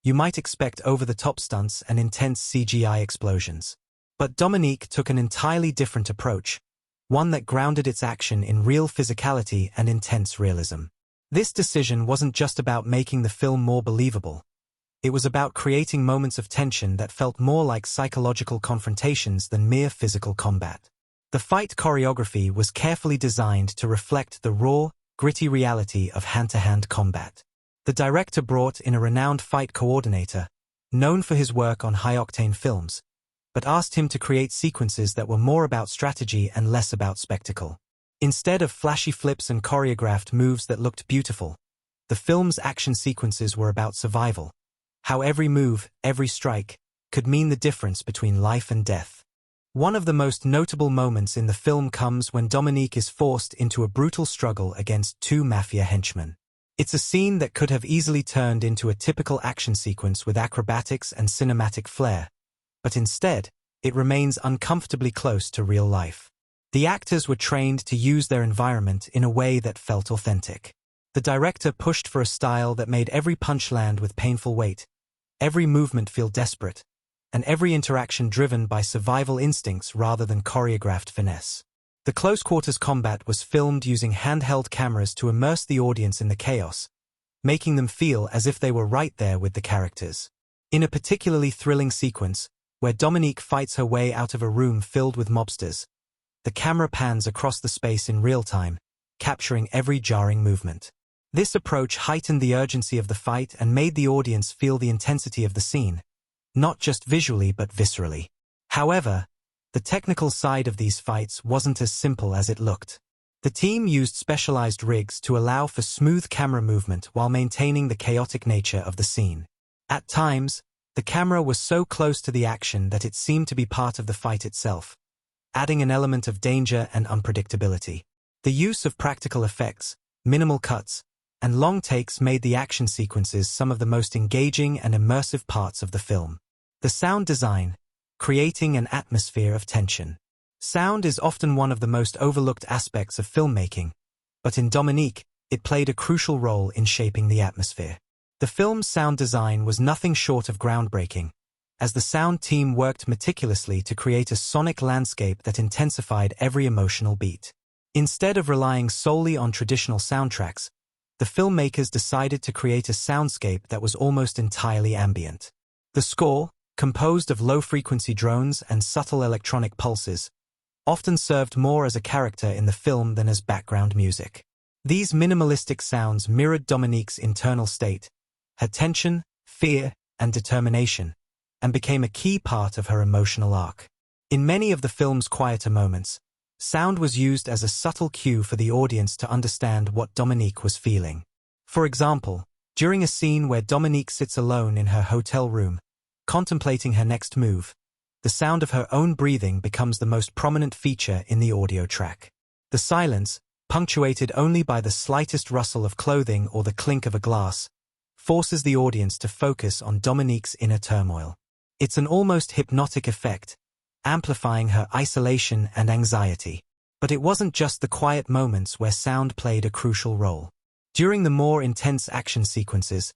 you might expect over-the-top stunts and intense CGI explosions. But Dominique took an entirely different approach, one that grounded its action in real physicality and intense realism. This decision wasn't just about making the film more believable. It was about creating moments of tension that felt more like psychological confrontations than mere physical combat. The fight choreography was carefully designed to reflect the raw, gritty reality of hand-to-hand combat. The director brought in a renowned fight coordinator, known for his work on high-octane films, but asked him to create sequences that were more about strategy and less about spectacle. Instead of flashy flips and choreographed moves that looked beautiful, the film's action sequences were about survival, how every move, every strike, could mean the difference between life and death. One of the most notable moments in the film comes when Dominique is forced into a brutal struggle against two mafia henchmen. It's a scene that could have easily turned into a typical action sequence with acrobatics and cinematic flair, but instead, it remains uncomfortably close to real life. The actors were trained to use their environment in a way that felt authentic. The director pushed for a style that made every punch land with painful weight, every movement feel desperate, and every interaction driven by survival instincts rather than choreographed finesse. The close-quarters combat was filmed using handheld cameras to immerse the audience in the chaos, making them feel as if they were right there with the characters. In a particularly thrilling sequence, where Dominique fights her way out of a room filled with mobsters, the camera pans across the space in real time, capturing every jarring movement. This approach heightened the urgency of the fight and made the audience feel the intensity of the scene, not just visually but viscerally. However, the technical side of these fights wasn't as simple as it looked. The team used specialized rigs to allow for smooth camera movement while maintaining the chaotic nature of the scene. At times, the camera was so close to the action that it seemed to be part of the fight itself, adding an element of danger and unpredictability. The use of practical effects, minimal cuts, and long takes made the action sequences some of the most engaging and immersive parts of the film. The sound design, creating an atmosphere of tension. Sound is often one of the most overlooked aspects of filmmaking, but in Dominique, it played a crucial role in shaping the atmosphere. The film's sound design was nothing short of groundbreaking, as the sound team worked meticulously to create a sonic landscape that intensified every emotional beat. Instead of relying solely on traditional soundtracks, the filmmakers decided to create a soundscape that was almost entirely ambient. The score, composed of low-frequency drones and subtle electronic pulses, often served more as a character in the film than as background music. These minimalistic sounds mirrored Dominique's internal state, her tension, fear, and determination, and became a key part of her emotional arc. In many of the film's quieter moments, sound was used as a subtle cue for the audience to understand what Dominique was feeling. For example, during a scene where Dominique sits alone in her hotel room, contemplating her next move, the sound of her own breathing becomes the most prominent feature in the audio track. The silence, punctuated only by the slightest rustle of clothing or the clink of a glass, forces the audience to focus on Dominique's inner turmoil. It's an almost hypnotic effect, amplifying her isolation and anxiety. But it wasn't just the quiet moments where sound played a crucial role. During the more intense action sequences,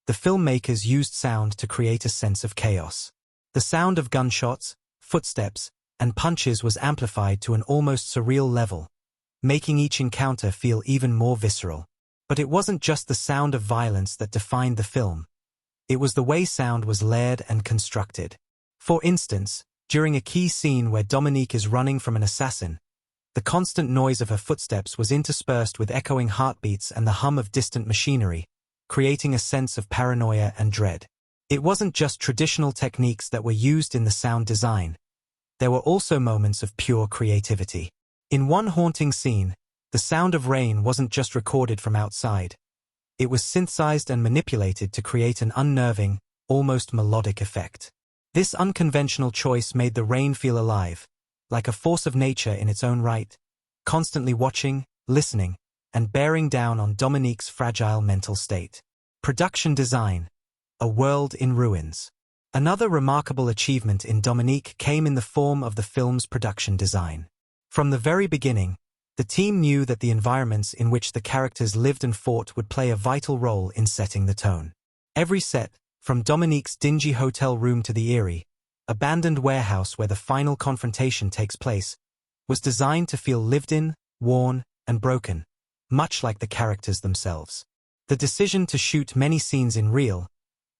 the filmmakers used sound to create a sense of chaos. The sound of gunshots, footsteps, and punches was amplified to an almost surreal level, making each encounter feel even more visceral. But it wasn't just the sound of violence that defined the film. It was the way sound was layered and constructed. For instance, during a key scene where Dominique is running from an assassin, the constant noise of her footsteps was interspersed with echoing heartbeats and the hum of distant machinery, creating a sense of paranoia and dread. It wasn't just traditional techniques that were used in the sound design. There were also moments of pure creativity. In one haunting scene, the sound of rain wasn't just recorded from outside. It was synthesized and manipulated to create an unnerving, almost melodic effect. This unconventional choice made the rain feel alive, like a force of nature in its own right, constantly watching, listening, and bearing down on Dominique's fragile mental state. Production design. A world in ruins. Another remarkable achievement in Dominique came in the form of the film's production design. From the very beginning, the team knew that the environments in which the characters lived and fought would play a vital role in setting the tone. Every set, from Dominique's dingy hotel room to the eerie, abandoned warehouse where the final confrontation takes place, was designed to feel lived in, worn, and broken, much like the characters themselves. The decision to shoot many scenes in real,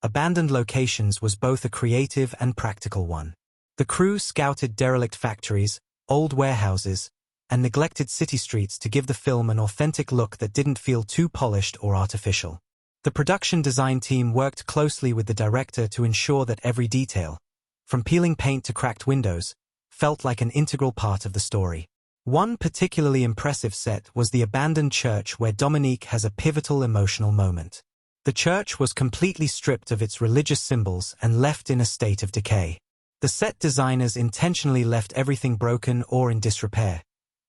abandoned locations was both a creative and practical one. The crew scouted derelict factories, old warehouses, and neglected city streets to give the film an authentic look that didn't feel too polished or artificial. The production design team worked closely with the director to ensure that every detail, from peeling paint to cracked windows, felt like an integral part of the story. One particularly impressive set was the abandoned church where Dominique has a pivotal emotional moment. The church was completely stripped of its religious symbols and left in a state of decay. The set designers intentionally left everything broken or in disrepair,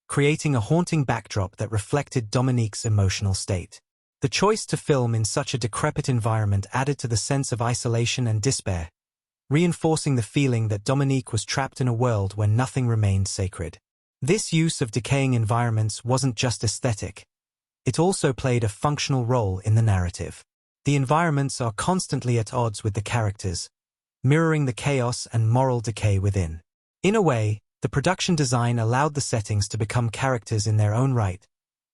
creating a haunting backdrop that reflected Dominique's emotional state. The choice to film in such a decrepit environment added to the sense of isolation and despair, reinforcing the feeling that Dominique was trapped in a world where nothing remained sacred. This use of decaying environments wasn't just aesthetic. It also played a functional role in the narrative. The environments are constantly at odds with the characters, mirroring the chaos and moral decay within. In a way, the production design allowed the settings to become characters in their own right,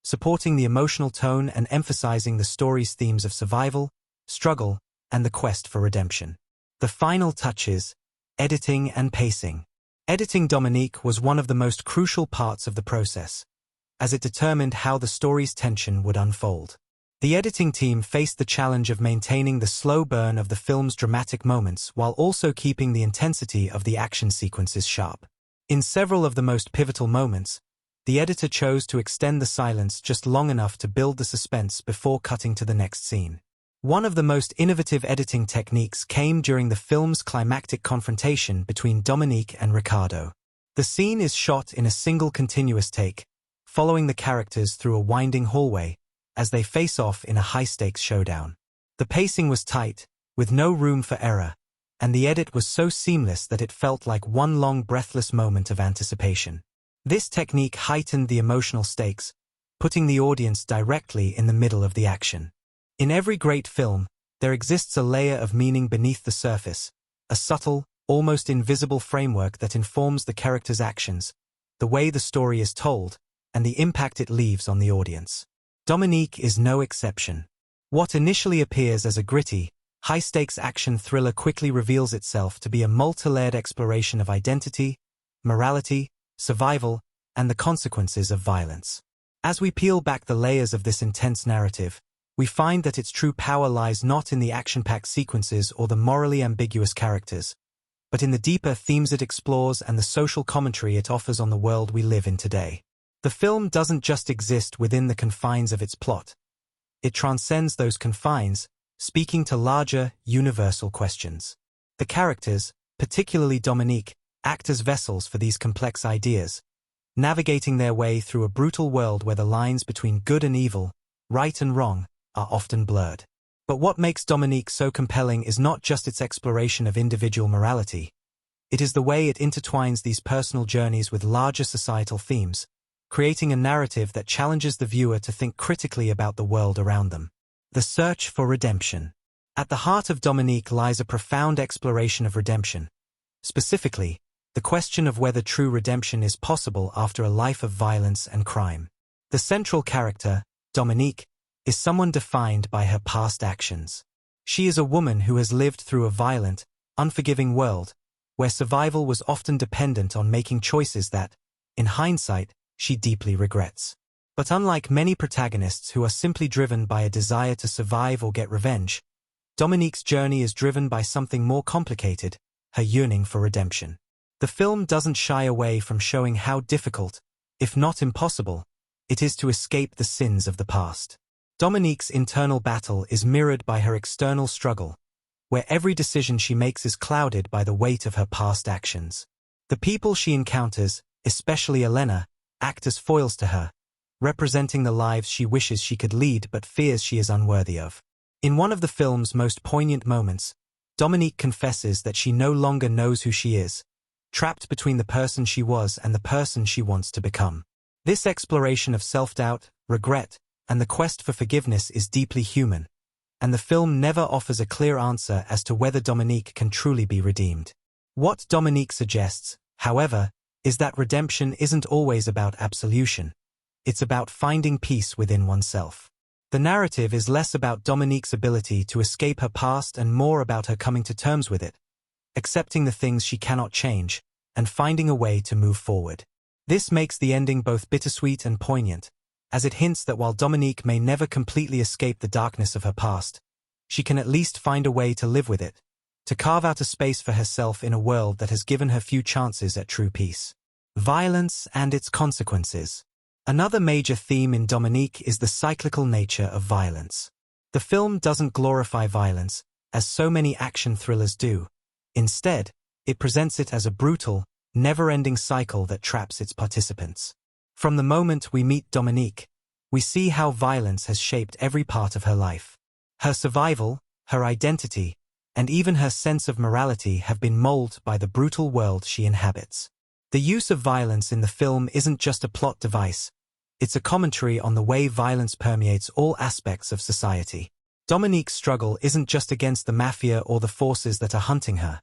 supporting the emotional tone and emphasizing the story's themes of survival, struggle, and the quest for redemption. The final touches, editing and pacing. Editing Dominique was one of the most crucial parts of the process, as it determined how the story's tension would unfold. The editing team faced the challenge of maintaining the slow burn of the film's dramatic moments while also keeping the intensity of the action sequences sharp. In several of the most pivotal moments, the editor chose to extend the silence just long enough to build the suspense before cutting to the next scene. One of the most innovative editing techniques came during the film's climactic confrontation between Dominique and Ricardo. The scene is shot in a single continuous take, following the characters through a winding hallway, as they face off in a high-stakes showdown. The pacing was tight, with no room for error, and the edit was so seamless that it felt like one long breathless moment of anticipation. This technique heightened the emotional stakes, putting the audience directly in the middle of the action. In every great film, there exists a layer of meaning beneath the surface, a subtle, almost invisible framework that informs the character's actions, the way the story is told, and the impact it leaves on the audience. Dominique is no exception. What initially appears as a gritty, high-stakes action thriller quickly reveals itself to be a multi-layered exploration of identity, morality, survival, and the consequences of violence. As we peel back the layers of this intense narrative, we find that its true power lies not in the action-packed sequences or the morally ambiguous characters, but in the deeper themes it explores and the social commentary it offers on the world we live in today. The film doesn't just exist within the confines of its plot. It transcends those confines, speaking to larger, universal questions. The characters, particularly Dominique, act as vessels for these complex ideas, navigating their way through a brutal world where the lines between good and evil, right and wrong, are often blurred. But what makes Dominique so compelling is not just its exploration of individual morality. It is the way it intertwines these personal journeys with larger societal themes, creating a narrative that challenges the viewer to think critically about the world around them. The search for redemption. At the heart of Dominique lies a profound exploration of redemption. Specifically, the question of whether true redemption is possible after a life of violence and crime. The central character, Dominique, is someone defined by her past actions. She is a woman who has lived through a violent, unforgiving world, where survival was often dependent on making choices that, in hindsight, she deeply regrets. But unlike many protagonists who are simply driven by a desire to survive or get revenge, Dominique's journey is driven by something more complicated, her yearning for redemption. The film doesn't shy away from showing how difficult, if not impossible, it is to escape the sins of the past. Dominique's internal battle is mirrored by her external struggle, where every decision she makes is clouded by the weight of her past actions. The people she encounters, especially Elena, act as foils to her, representing the lives she wishes she could lead but fears she is unworthy of. In one of the film's most poignant moments, Dominique confesses that she no longer knows who she is, trapped between the person she was and the person she wants to become. This exploration of self-doubt, regret, and the quest for forgiveness is deeply human, and the film never offers a clear answer as to whether Dominique can truly be redeemed. What Dominique suggests, however, is that redemption isn't always about absolution. It's about finding peace within oneself. The narrative is less about Dominique's ability to escape her past and more about her coming to terms with it, accepting the things she cannot change, and finding a way to move forward. This makes the ending both bittersweet and poignant, as it hints that while Dominique may never completely escape the darkness of her past, she can at least find a way to live with it, to carve out a space for herself in a world that has given her few chances at true peace. Violence and its consequences. Another major theme in Dominique is the cyclical nature of violence. The film doesn't glorify violence, as so many action thrillers do. Instead, it presents it as a brutal, never-ending cycle that traps its participants. From the moment we meet Dominique, we see how violence has shaped every part of her life. Her survival, her identity, and even her sense of morality have been molded by the brutal world she inhabits. The use of violence in the film isn't just a plot device, it's a commentary on the way violence permeates all aspects of society. Dominique's struggle isn't just against the mafia or the forces that are hunting her.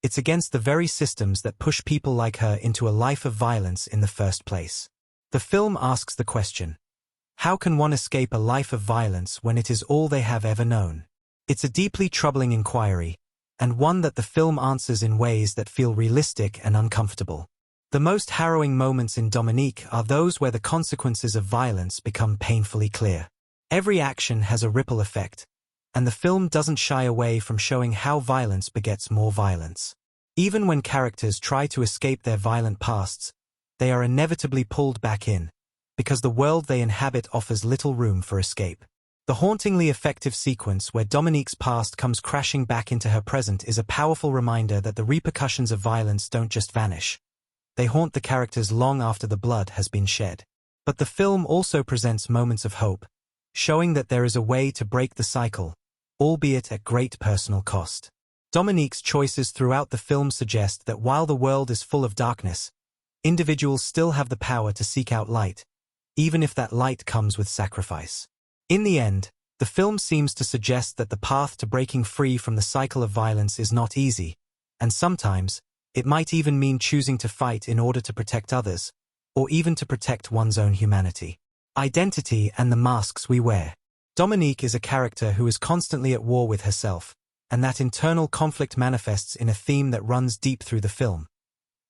It's against the very systems that push people like her into a life of violence in the first place. The film asks the question, how can one escape a life of violence when it is all they have ever known? It's a deeply troubling inquiry, and one that the film answers in ways that feel realistic and uncomfortable. The most harrowing moments in Dominique are those where the consequences of violence become painfully clear. Every action has a ripple effect, and the film doesn't shy away from showing how violence begets more violence. Even when characters try to escape their violent pasts, they are inevitably pulled back in, because the world they inhabit offers little room for escape. The hauntingly effective sequence where Dominique's past comes crashing back into her present is a powerful reminder that the repercussions of violence don't just vanish. They haunt the characters long after the blood has been shed. But the film also presents moments of hope, showing that there is a way to break the cycle, albeit at great personal cost. Dominique's choices throughout the film suggest that while the world is full of darkness, individuals still have the power to seek out light, even if that light comes with sacrifice. In the end, the film seems to suggest that the path to breaking free from the cycle of violence is not easy, and sometimes, it might even mean choosing to fight in order to protect others, or even to protect one's own humanity. Identity and the masks we wear. Dominique is a character who is constantly at war with herself, and that internal conflict manifests in a theme that runs deep through the film.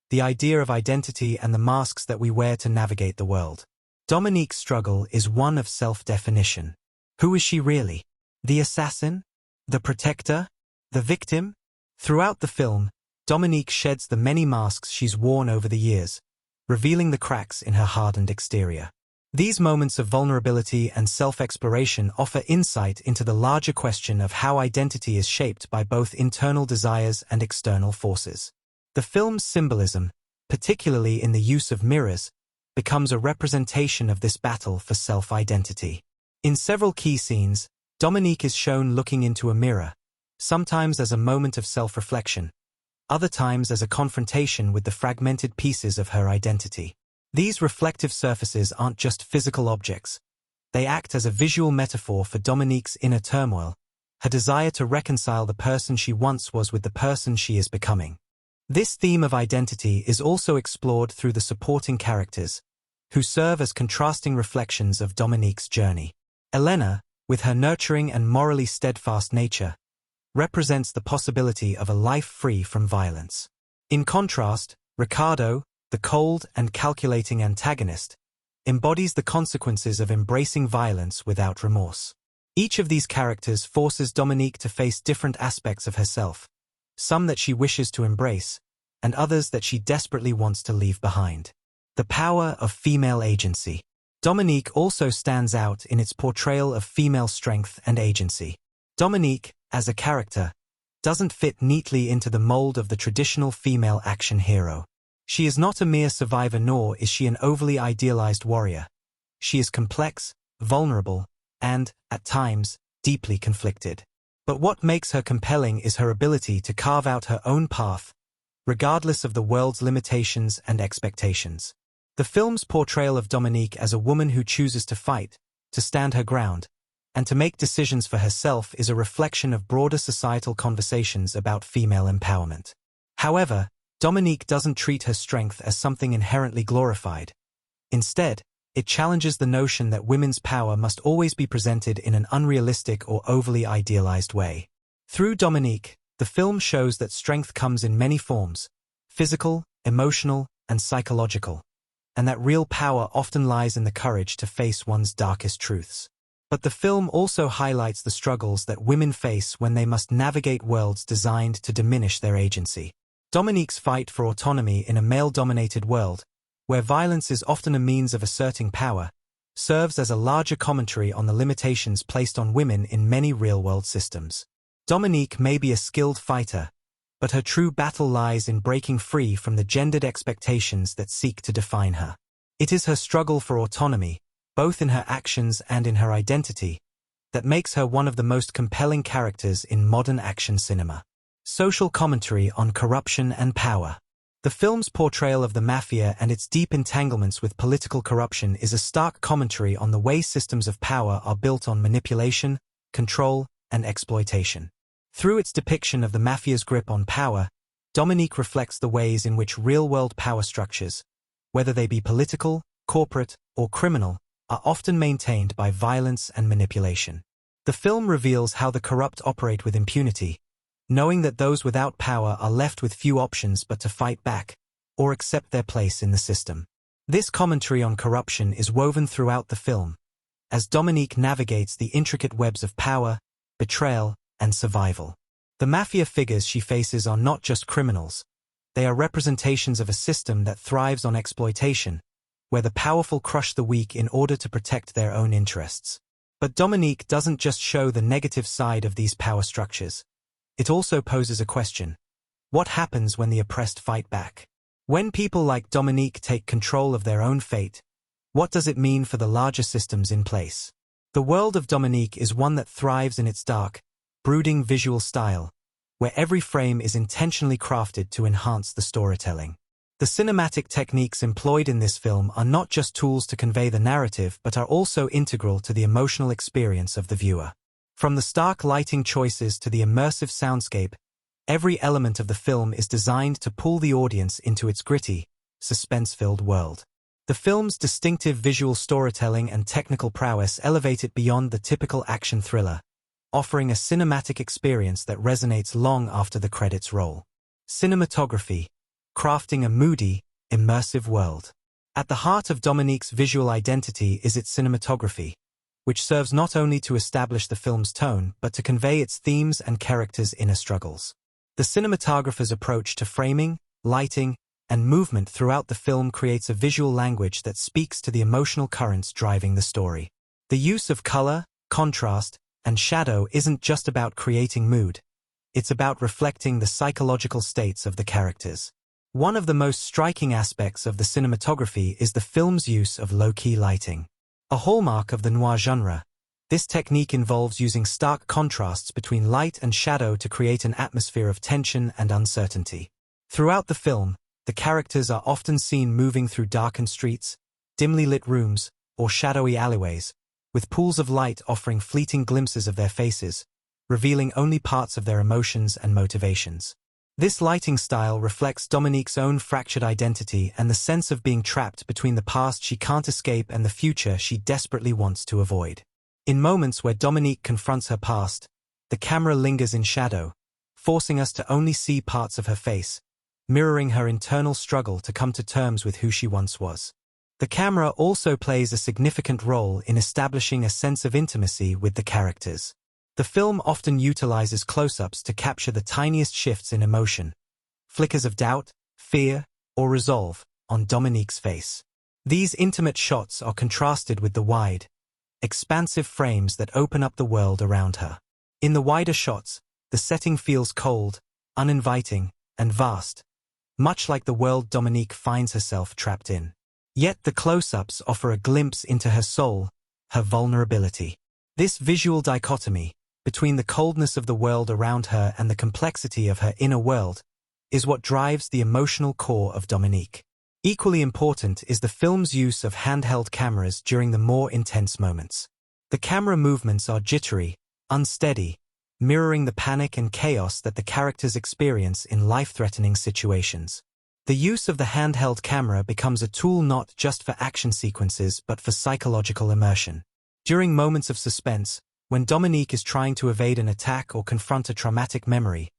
The idea of identity and the masks that we wear to navigate the world. Dominique's struggle is one of self-definition. Who is she really? The assassin? The protector? The victim? Throughout the film, Dominique sheds the many masks she's worn over the years, revealing the cracks in her hardened exterior. These moments of vulnerability and self-exploration offer insight into the larger question of how identity is shaped by both internal desires and external forces. The film's symbolism, particularly in the use of mirrors, becomes a representation of this battle for self-identity. In several key scenes, Dominique is shown looking into a mirror, sometimes as a moment of self-reflection, other times as a confrontation with the fragmented pieces of her identity. These reflective surfaces aren't just physical objects. They act as a visual metaphor for Dominique's inner turmoil, her desire to reconcile the person she once was with the person she is becoming. This theme of identity is also explored through the supporting characters, who serve as contrasting reflections of Dominique's journey. Elena, with her nurturing and morally steadfast nature, represents the possibility of a life free from violence. In contrast, Ricardo, the cold and calculating antagonist, embodies the consequences of embracing violence without remorse. Each of these characters forces Dominique to face different aspects of herself, some that she wishes to embrace, and others that she desperately wants to leave behind. The power of female agency. Dominique also stands out in its portrayal of female strength and agency. Dominique, as a character, doesn't fit neatly into the mold of the traditional female action hero. She is not a mere survivor, nor is she an overly idealized warrior. She is complex, vulnerable, and, at times, deeply conflicted. But what makes her compelling is her ability to carve out her own path, regardless of the world's limitations and expectations. The film's portrayal of Dominique as a woman who chooses to fight, to stand her ground, and to make decisions for herself is a reflection of broader societal conversations about female empowerment. However, Dominique doesn't treat her strength as something inherently glorified. Instead, it challenges the notion that women's power must always be presented in an unrealistic or overly idealized way. Through Dominique, the film shows that strength comes in many forms: physical, emotional, and psychological, and that real power often lies in the courage to face one's darkest truths. But the film also highlights the struggles that women face when they must navigate worlds designed to diminish their agency. Dominique's fight for autonomy in a male-dominated world, where violence is often a means of asserting power, serves as a larger commentary on the limitations placed on women in many real-world systems. Dominique may be a skilled fighter, but her true battle lies in breaking free from the gendered expectations that seek to define her. It is her struggle for autonomy, both in her actions and in her identity, that makes her one of the most compelling characters in modern action cinema. Social commentary on corruption and power. The film's portrayal of the mafia and its deep entanglements with political corruption is a stark commentary on the way systems of power are built on manipulation, control, and exploitation. Through its depiction of the mafia's grip on power, Dominique reflects the ways in which real-world power structures, whether they be political, corporate, or criminal, are often maintained by violence and manipulation. The film reveals how the corrupt operate with impunity, knowing that those without power are left with few options but to fight back, or accept their place in the system. This commentary on corruption is woven throughout the film, as Dominique navigates the intricate webs of power, betrayal, and survival. The mafia figures she faces are not just criminals. They are representations of a system that thrives on exploitation, where the powerful crush the weak in order to protect their own interests. But Dominique doesn't just show the negative side of these power structures. It also poses a question. What happens when the oppressed fight back? When people like Dominique take control of their own fate, what does it mean for the larger systems in place? The world of Dominique is one that thrives in its dark, brooding visual style, where every frame is intentionally crafted to enhance the storytelling. The cinematic techniques employed in this film are not just tools to convey the narrative but are also integral to the emotional experience of the viewer. From the stark lighting choices to the immersive soundscape, every element of the film is designed to pull the audience into its gritty, suspense-filled world. The film's distinctive visual storytelling and technical prowess elevate it beyond the typical action thriller, offering a cinematic experience that resonates long after the credits roll. Cinematography, crafting a moody, immersive world. At the heart of Dominique's visual identity is its cinematography, which serves not only to establish the film's tone but to convey its themes and characters' inner struggles. The cinematographer's approach to framing, lighting, and movement throughout the film creates a visual language that speaks to the emotional currents driving the story. The use of color, contrast, and shadow isn't just about creating mood. It's about reflecting the psychological states of the characters. One of the most striking aspects of the cinematography is the film's use of low-key lighting. A hallmark of the noir genre, this technique involves using stark contrasts between light and shadow to create an atmosphere of tension and uncertainty. Throughout the film, the characters are often seen moving through darkened streets, dimly lit rooms, or shadowy alleyways, with pools of light offering fleeting glimpses of their faces, revealing only parts of their emotions and motivations. This lighting style reflects Dominique's own fractured identity and the sense of being trapped between the past she can't escape and the future she desperately wants to avoid. In moments where Dominique confronts her past, the camera lingers in shadow, forcing us to only see parts of her face, mirroring her internal struggle to come to terms with who she once was. The camera also plays a significant role in establishing a sense of intimacy with the characters. The film often utilizes close-ups to capture the tiniest shifts in emotion, flickers of doubt, fear, or resolve on Dominique's face. These intimate shots are contrasted with the wide, expansive frames that open up the world around her. In the wider shots, the setting feels cold, uninviting, and vast, much like the world Dominique finds herself trapped in. Yet the close-ups offer a glimpse into her soul, her vulnerability. This visual dichotomy, between the coldness of the world around her and the complexity of her inner world, is what drives the emotional core of Dominique. Equally important is the film's use of handheld cameras during the more intense moments. The camera movements are jittery, unsteady, mirroring the panic and chaos that the characters experience in life-threatening situations. The use of the handheld camera becomes a tool not just for action sequences but for psychological immersion. During moments of suspense, when Dominique is trying to evade an attack or confront a traumatic memory,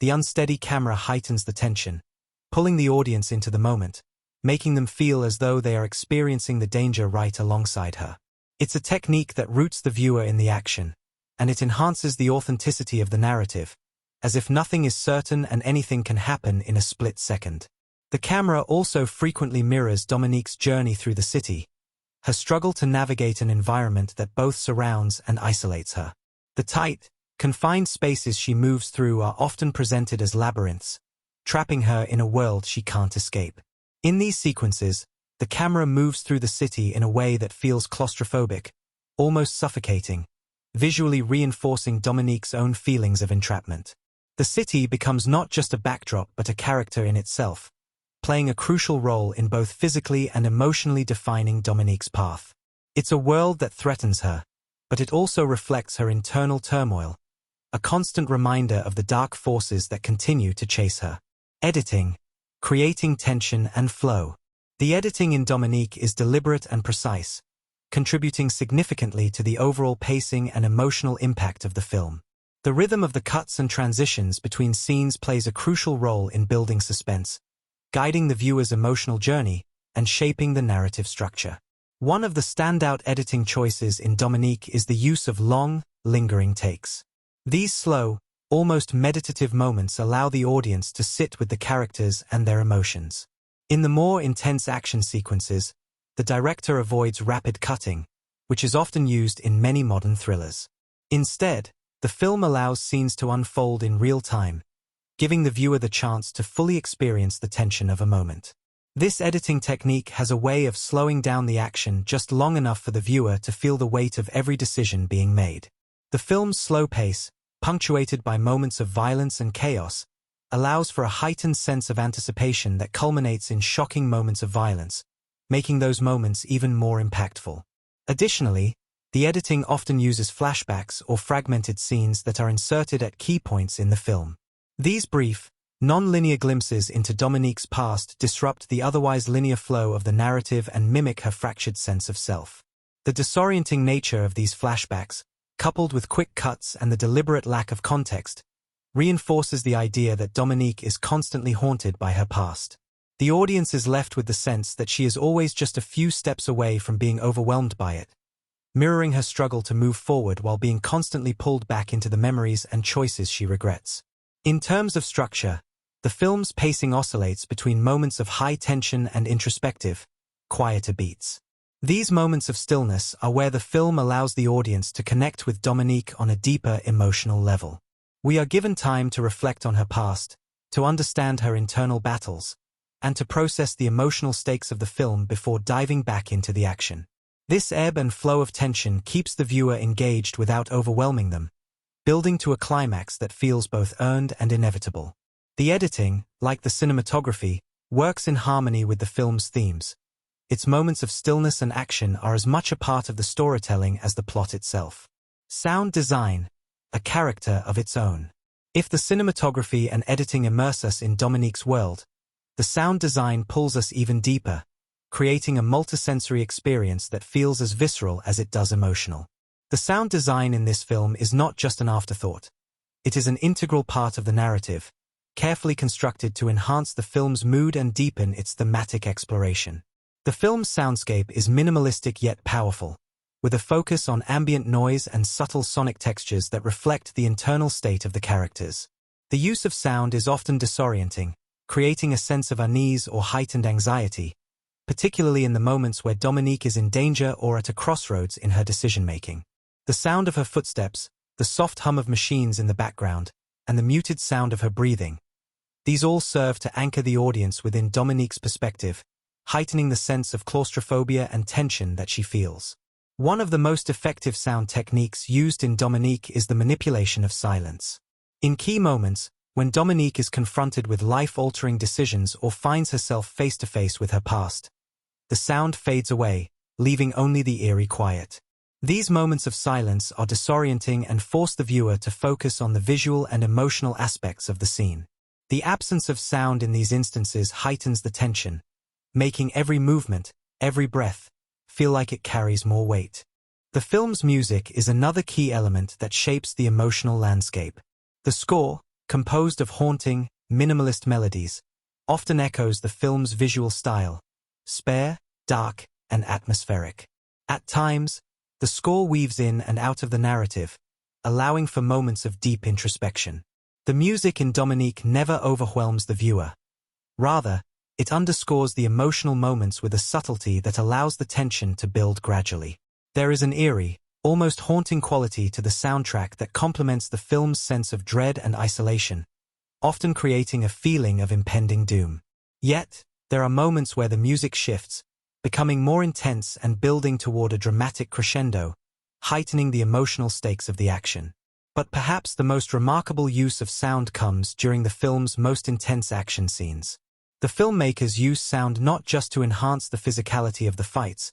the unsteady camera heightens the tension, pulling the audience into the moment, making them feel as though they are experiencing the danger right alongside her. It's a technique that roots the viewer in the action, and it enhances the authenticity of the narrative, as if nothing is certain and anything can happen in a split second. The camera also frequently mirrors Dominique's journey through the city, her struggle to navigate an environment that both surrounds and isolates her. The tight, confined spaces she moves through are often presented as labyrinths, trapping her in a world she can't escape. In these sequences, the camera moves through the city in a way that feels claustrophobic, almost suffocating, visually reinforcing Dominique's own feelings of entrapment. The city becomes not just a backdrop but a character in itself, playing a crucial role in both physically and emotionally defining Dominique's path. It's a world that threatens her, but it also reflects her internal turmoil, a constant reminder of the dark forces that continue to chase her. Editing, creating tension and flow. The editing in Dominique is deliberate and precise, contributing significantly to the overall pacing and emotional impact of the film. The rhythm of the cuts and transitions between scenes plays a crucial role in building suspense, guiding the viewer's emotional journey and shaping the narrative structure. One of the standout editing choices in Dominique is the use of long, lingering takes. These slow, almost meditative moments allow the audience to sit with the characters and their emotions. In the more intense action sequences, the director avoids rapid cutting, which is often used in many modern thrillers. Instead, the film allows scenes to unfold in real time, giving the viewer the chance to fully experience the tension of a moment. This editing technique has a way of slowing down the action just long enough for the viewer to feel the weight of every decision being made. The film's slow pace, punctuated by moments of violence and chaos, allows for a heightened sense of anticipation that culminates in shocking moments of violence, making those moments even more impactful. Additionally, the editing often uses flashbacks or fragmented scenes that are inserted at key points in the film. These brief, non-linear glimpses into Dominique's past disrupt the otherwise linear flow of the narrative and mimic her fractured sense of self. The disorienting nature of these flashbacks, coupled with quick cuts and the deliberate lack of context, reinforces the idea that Dominique is constantly haunted by her past. The audience is left with the sense that she is always just a few steps away from being overwhelmed by it, mirroring her struggle to move forward while being constantly pulled back into the memories and choices she regrets. In terms of structure, the film's pacing oscillates between moments of high tension and introspective, quieter beats. These moments of stillness are where the film allows the audience to connect with Dominique on a deeper emotional level. We are given time to reflect on her past, to understand her internal battles, and to process the emotional stakes of the film before diving back into the action. This ebb and flow of tension keeps the viewer engaged without overwhelming them, building to a climax that feels both earned and inevitable. The editing, like the cinematography, works in harmony with the film's themes. Its moments of stillness and action are as much a part of the storytelling as the plot itself. Sound design, a character of its own. If the cinematography and editing immerse us in Dominique's world, the sound design pulls us even deeper, creating a multisensory experience that feels as visceral as it does emotional. The sound design in this film is not just an afterthought. It is an integral part of the narrative, carefully constructed to enhance the film's mood and deepen its thematic exploration. The film's soundscape is minimalistic yet powerful, with a focus on ambient noise and subtle sonic textures that reflect the internal state of the characters. The use of sound is often disorienting, creating a sense of unease or heightened anxiety, particularly in the moments where Dominique is in danger or at a crossroads in her decision-making. The sound of her footsteps, the soft hum of machines in the background, and the muted sound of her breathing, these all serve to anchor the audience within Dominique's perspective, heightening the sense of claustrophobia and tension that she feels. One of the most effective sound techniques used in Dominique is the manipulation of silence. In key moments, when Dominique is confronted with life-altering decisions or finds herself face-to-face with her past, the sound fades away, leaving only the eerie quiet. These moments of silence are disorienting and force the viewer to focus on the visual and emotional aspects of the scene. The absence of sound in these instances heightens the tension, making every movement, every breath, feel like it carries more weight. The film's music is another key element that shapes the emotional landscape. The score, composed of haunting, minimalist melodies, often echoes the film's visual style, spare, dark, and atmospheric. At times, the score weaves in and out of the narrative, allowing for moments of deep introspection. The music in Dominique never overwhelms the viewer. Rather, it underscores the emotional moments with a subtlety that allows the tension to build gradually. There is an eerie, almost haunting quality to the soundtrack that complements the film's sense of dread and isolation, often creating a feeling of impending doom. Yet, there are moments where the music shifts, becoming more intense and building toward a dramatic crescendo, heightening the emotional stakes of the action. But perhaps the most remarkable use of sound comes during the film's most intense action scenes. The filmmakers use sound not just to enhance the physicality of the fights,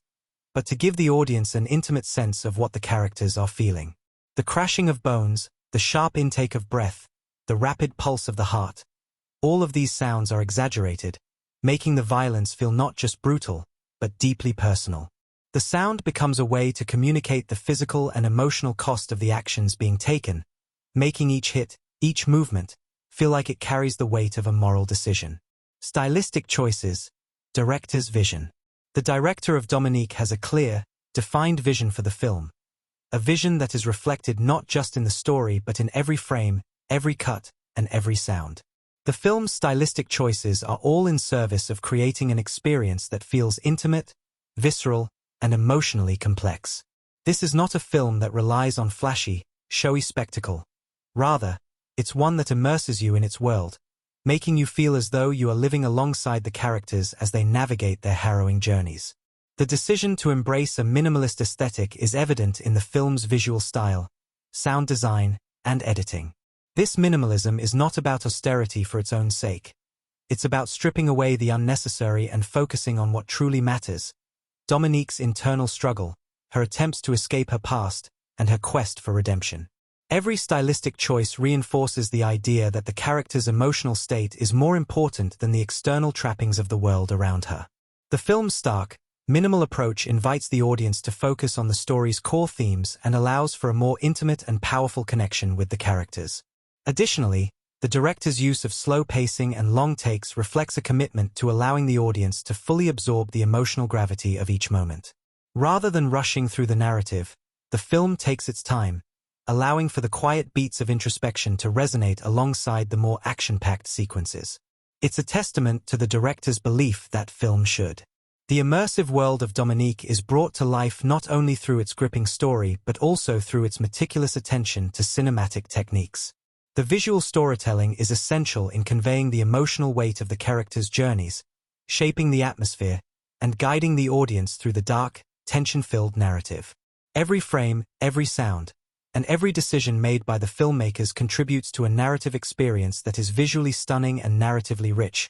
but to give the audience an intimate sense of what the characters are feeling. The crashing of bones, the sharp intake of breath, the rapid pulse of the heart, all of these sounds are exaggerated, making the violence feel not just brutal, but deeply personal. The sound becomes a way to communicate the physical and emotional cost of the actions being taken, making each hit, each movement, feel like it carries the weight of a moral decision. Stylistic choices, director's vision. The director of Dominique has a clear, defined vision for the film. A vision that is reflected not just in the story but in every frame, every cut, and every sound. The film's stylistic choices are all in service of creating an experience that feels intimate, visceral, and emotionally complex. This is not a film that relies on flashy, showy spectacle. Rather, it's one that immerses you in its world, making you feel as though you are living alongside the characters as they navigate their harrowing journeys. The decision to embrace a minimalist aesthetic is evident in the film's visual style, sound design, and editing. This minimalism is not about austerity for its own sake. It's about stripping away the unnecessary and focusing on what truly matters: Dominique's internal struggle, her attempts to escape her past, and her quest for redemption. Every stylistic choice reinforces the idea that the character's emotional state is more important than the external trappings of the world around her. The film's stark, minimal approach invites the audience to focus on the story's core themes and allows for a more intimate and powerful connection with the characters. Additionally, the director's use of slow pacing and long takes reflects a commitment to allowing the audience to fully absorb the emotional gravity of each moment. Rather than rushing through the narrative, the film takes its time, allowing for the quiet beats of introspection to resonate alongside the more action-packed sequences. It's a testament to the director's belief that film should. The immersive world of Dominique is brought to life not only through its gripping story but also through its meticulous attention to cinematic techniques. The visual storytelling is essential in conveying the emotional weight of the characters' journeys, shaping the atmosphere, and guiding the audience through the dark, tension-filled narrative. Every frame, every sound, and every decision made by the filmmakers contributes to a narrative experience that is visually stunning and narratively rich,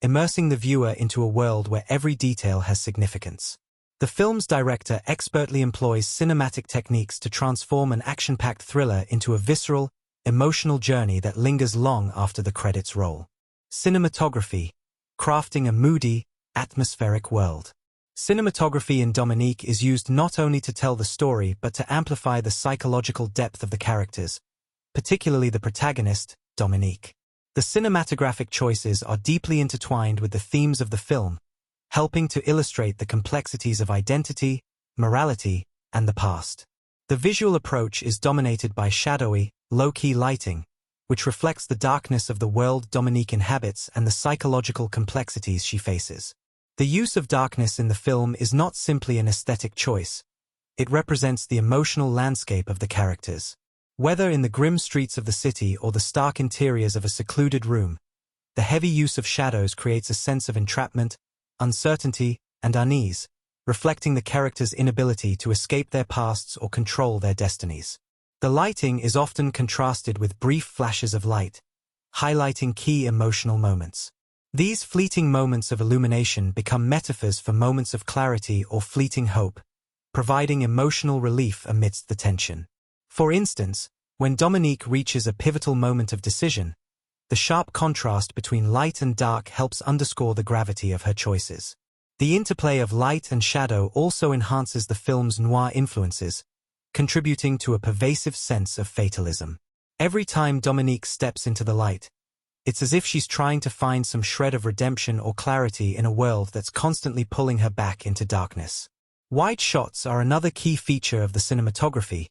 immersing the viewer into a world where every detail has significance. The film's director expertly employs cinematic techniques to transform an action-packed thriller into a visceral, emotional journey that lingers long after the credits roll. Cinematography, crafting a moody, atmospheric world. Cinematography in Dominique is used not only to tell the story but to amplify the psychological depth of the characters, particularly the protagonist, Dominique. The cinematographic choices are deeply intertwined with the themes of the film, helping to illustrate the complexities of identity, morality, and the past. The visual approach is dominated by shadowy, low-key lighting, which reflects the darkness of the world Dominique inhabits and the psychological complexities she faces. The use of darkness in the film is not simply an aesthetic choice. It represents the emotional landscape of the characters. Whether in the grim streets of the city or the stark interiors of a secluded room, the heavy use of shadows creates a sense of entrapment, uncertainty, and unease, reflecting the characters' inability to escape their pasts or control their destinies. The lighting is often contrasted with brief flashes of light, highlighting key emotional moments. These fleeting moments of illumination become metaphors for moments of clarity or fleeting hope, providing emotional relief amidst the tension. For instance, when Dominique reaches a pivotal moment of decision, the sharp contrast between light and dark helps underscore the gravity of her choices. The interplay of light and shadow also enhances the film's noir influences, contributing to a pervasive sense of fatalism. Every time Dominique steps into the light, it's as if she's trying to find some shred of redemption or clarity in a world that's constantly pulling her back into darkness. Wide shots are another key feature of the cinematography,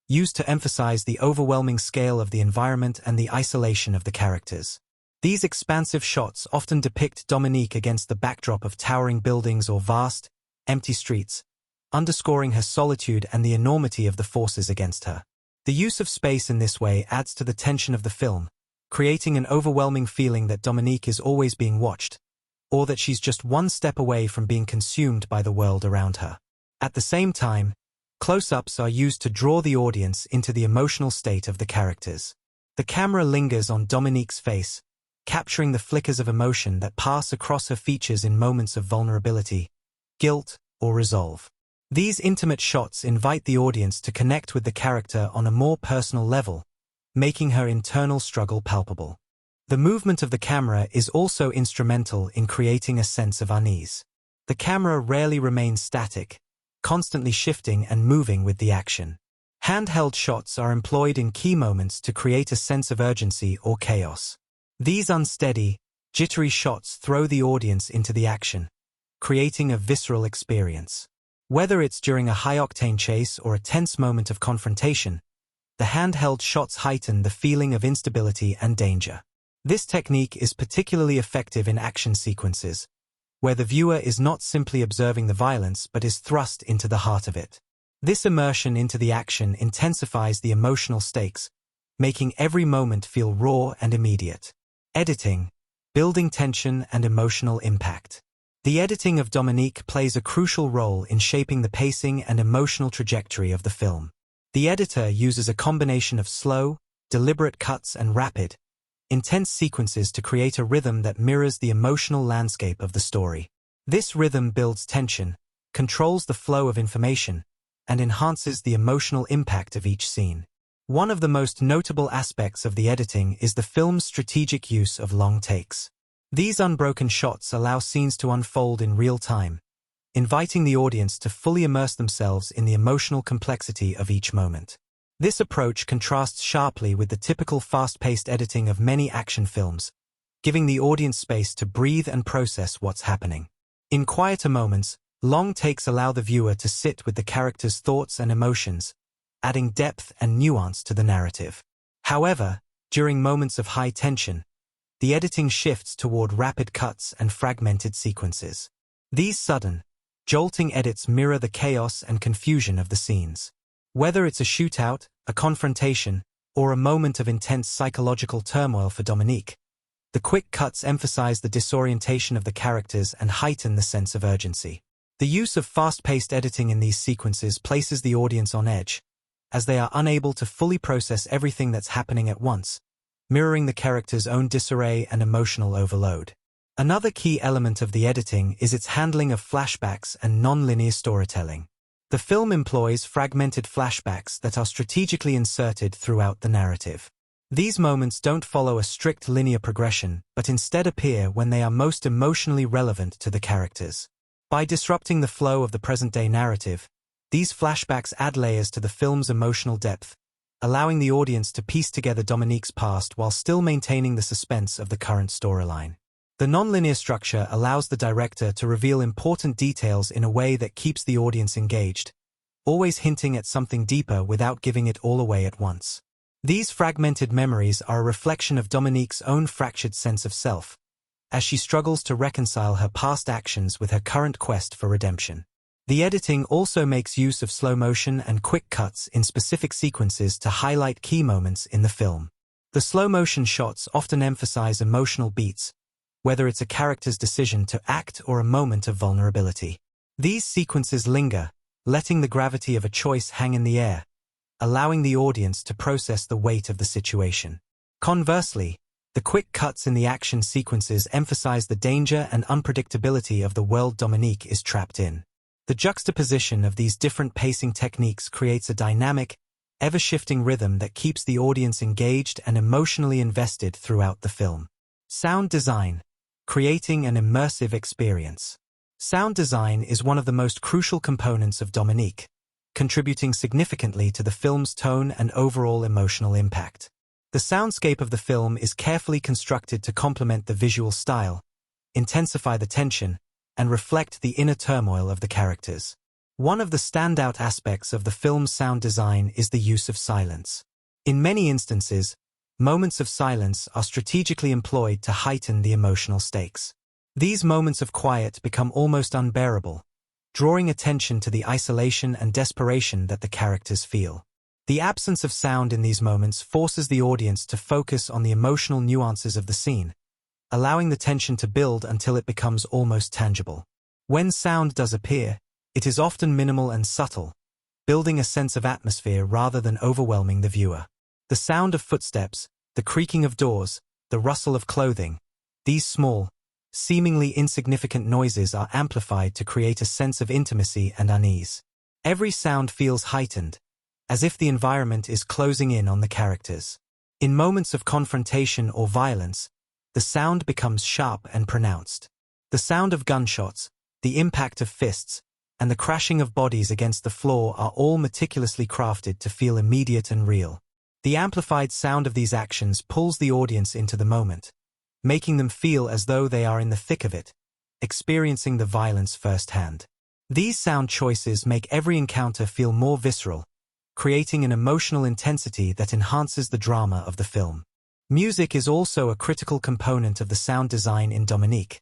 used to emphasize the overwhelming scale of the environment and the isolation of the characters. These expansive shots often depict Dominique against the backdrop of towering buildings or vast, empty streets, underscoring her solitude and the enormity of the forces against her. The use of space in this way adds to the tension of the film, creating an overwhelming feeling that Dominique is always being watched, or that she's just one step away from being consumed by the world around her. At the same time, close-ups are used to draw the audience into the emotional state of the characters. The camera lingers on Dominique's face, capturing the flickers of emotion that pass across her features in moments of vulnerability, guilt, or resolve. These intimate shots invite the audience to connect with the character on a more personal level, making her internal struggle palpable. The movement of the camera is also instrumental in creating a sense of unease. The camera rarely remains static, constantly shifting and moving with the action. Handheld shots are employed in key moments to create a sense of urgency or chaos. These unsteady, jittery shots throw the audience into the action, creating a visceral experience. Whether it's during a high-octane chase or a tense moment of confrontation, the handheld shots heighten the feeling of instability and danger. This technique is particularly effective in action sequences, where the viewer is not simply observing the violence but is thrust into the heart of it. This immersion into the action intensifies the emotional stakes, making every moment feel raw and immediate. Editing, building tension and emotional impact. The editing of Dominique plays a crucial role in shaping the pacing and emotional trajectory of the film. The editor uses a combination of slow, deliberate cuts and rapid, intense sequences to create a rhythm that mirrors the emotional landscape of the story. This rhythm builds tension, controls the flow of information, and enhances the emotional impact of each scene. One of the most notable aspects of the editing is the film's strategic use of long takes. These unbroken shots allow scenes to unfold in real time, inviting the audience to fully immerse themselves in the emotional complexity of each moment. This approach contrasts sharply with the typical fast-paced editing of many action films, giving the audience space to breathe and process what's happening. In quieter moments, long takes allow the viewer to sit with the character's thoughts and emotions, adding depth and nuance to the narrative. However, during moments of high tension, the editing shifts toward rapid cuts and fragmented sequences. These sudden, jolting edits mirror the chaos and confusion of the scenes. Whether it's a shootout, a confrontation, or a moment of intense psychological turmoil for Dominique, the quick cuts emphasize the disorientation of the characters and heighten the sense of urgency. The use of fast-paced editing in these sequences places the audience on edge, as they are unable to fully process everything that's happening at once, mirroring the character's own disarray and emotional overload. Another key element of the editing is its handling of flashbacks and non-linear storytelling. The film employs fragmented flashbacks that are strategically inserted throughout the narrative. These moments don't follow a strict linear progression, but instead appear when they are most emotionally relevant to the characters. By disrupting the flow of the present-day narrative, these flashbacks add layers to the film's emotional depth, allowing the audience to piece together Dominique's past while still maintaining the suspense of the current storyline. The nonlinear structure allows the director to reveal important details in a way that keeps the audience engaged, always hinting at something deeper without giving it all away at once. These fragmented memories are a reflection of Dominique's own fractured sense of self, as she struggles to reconcile her past actions with her current quest for redemption. The editing also makes use of slow motion and quick cuts in specific sequences to highlight key moments in the film. The slow motion shots often emphasize emotional beats, whether it's a character's decision to act or a moment of vulnerability. These sequences linger, letting the gravity of a choice hang in the air, allowing the audience to process the weight of the situation. Conversely, the quick cuts in the action sequences emphasize the danger and unpredictability of the world Dominique is trapped in. The juxtaposition of these different pacing techniques creates a dynamic, ever-shifting rhythm that keeps the audience engaged and emotionally invested throughout the film. Sound design, creating an immersive experience. Sound design is one of the most crucial components of Dominique, contributing significantly to the film's tone and overall emotional impact. The soundscape of the film is carefully constructed to complement the visual style, intensify the tension, and reflect the inner turmoil of the characters. One of the standout aspects of the film's sound design is the use of silence. In many instances, moments of silence are strategically employed to heighten the emotional stakes. These moments of quiet become almost unbearable, drawing attention to the isolation and desperation that the characters feel. The absence of sound in these moments forces the audience to focus on the emotional nuances of the scene, allowing the tension to build until it becomes almost tangible. When sound does appear, it is often minimal and subtle, building a sense of atmosphere rather than overwhelming the viewer. The sound of footsteps, the creaking of doors, the rustle of clothing, these small, seemingly insignificant noises are amplified to create a sense of intimacy and unease. Every sound feels heightened, as if the environment is closing in on the characters. In moments of confrontation or violence, the sound becomes sharp and pronounced. The sound of gunshots, the impact of fists, and the crashing of bodies against the floor are all meticulously crafted to feel immediate and real. The amplified sound of these actions pulls the audience into the moment, making them feel as though they are in the thick of it, experiencing the violence firsthand. These sound choices make every encounter feel more visceral, creating an emotional intensity that enhances the drama of the film. Music is also a critical component of the sound design in Dominique,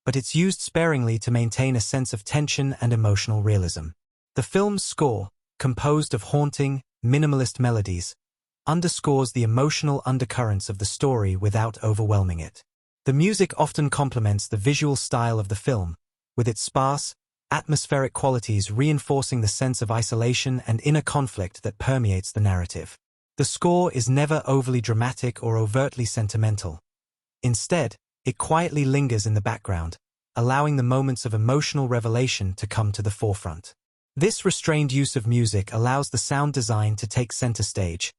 but it's used sparingly to maintain a sense of tension and emotional realism. The film's score, composed of haunting, minimalist melodies, underscores the emotional undercurrents of the story without overwhelming it. The music often complements the visual style of the film, with its sparse, atmospheric qualities reinforcing the sense of isolation and inner conflict that permeates the narrative. The score is never overly dramatic or overtly sentimental. Instead, it quietly lingers in the background, allowing the moments of emotional revelation to come to the forefront. This restrained use of music allows the sound design to take center stage,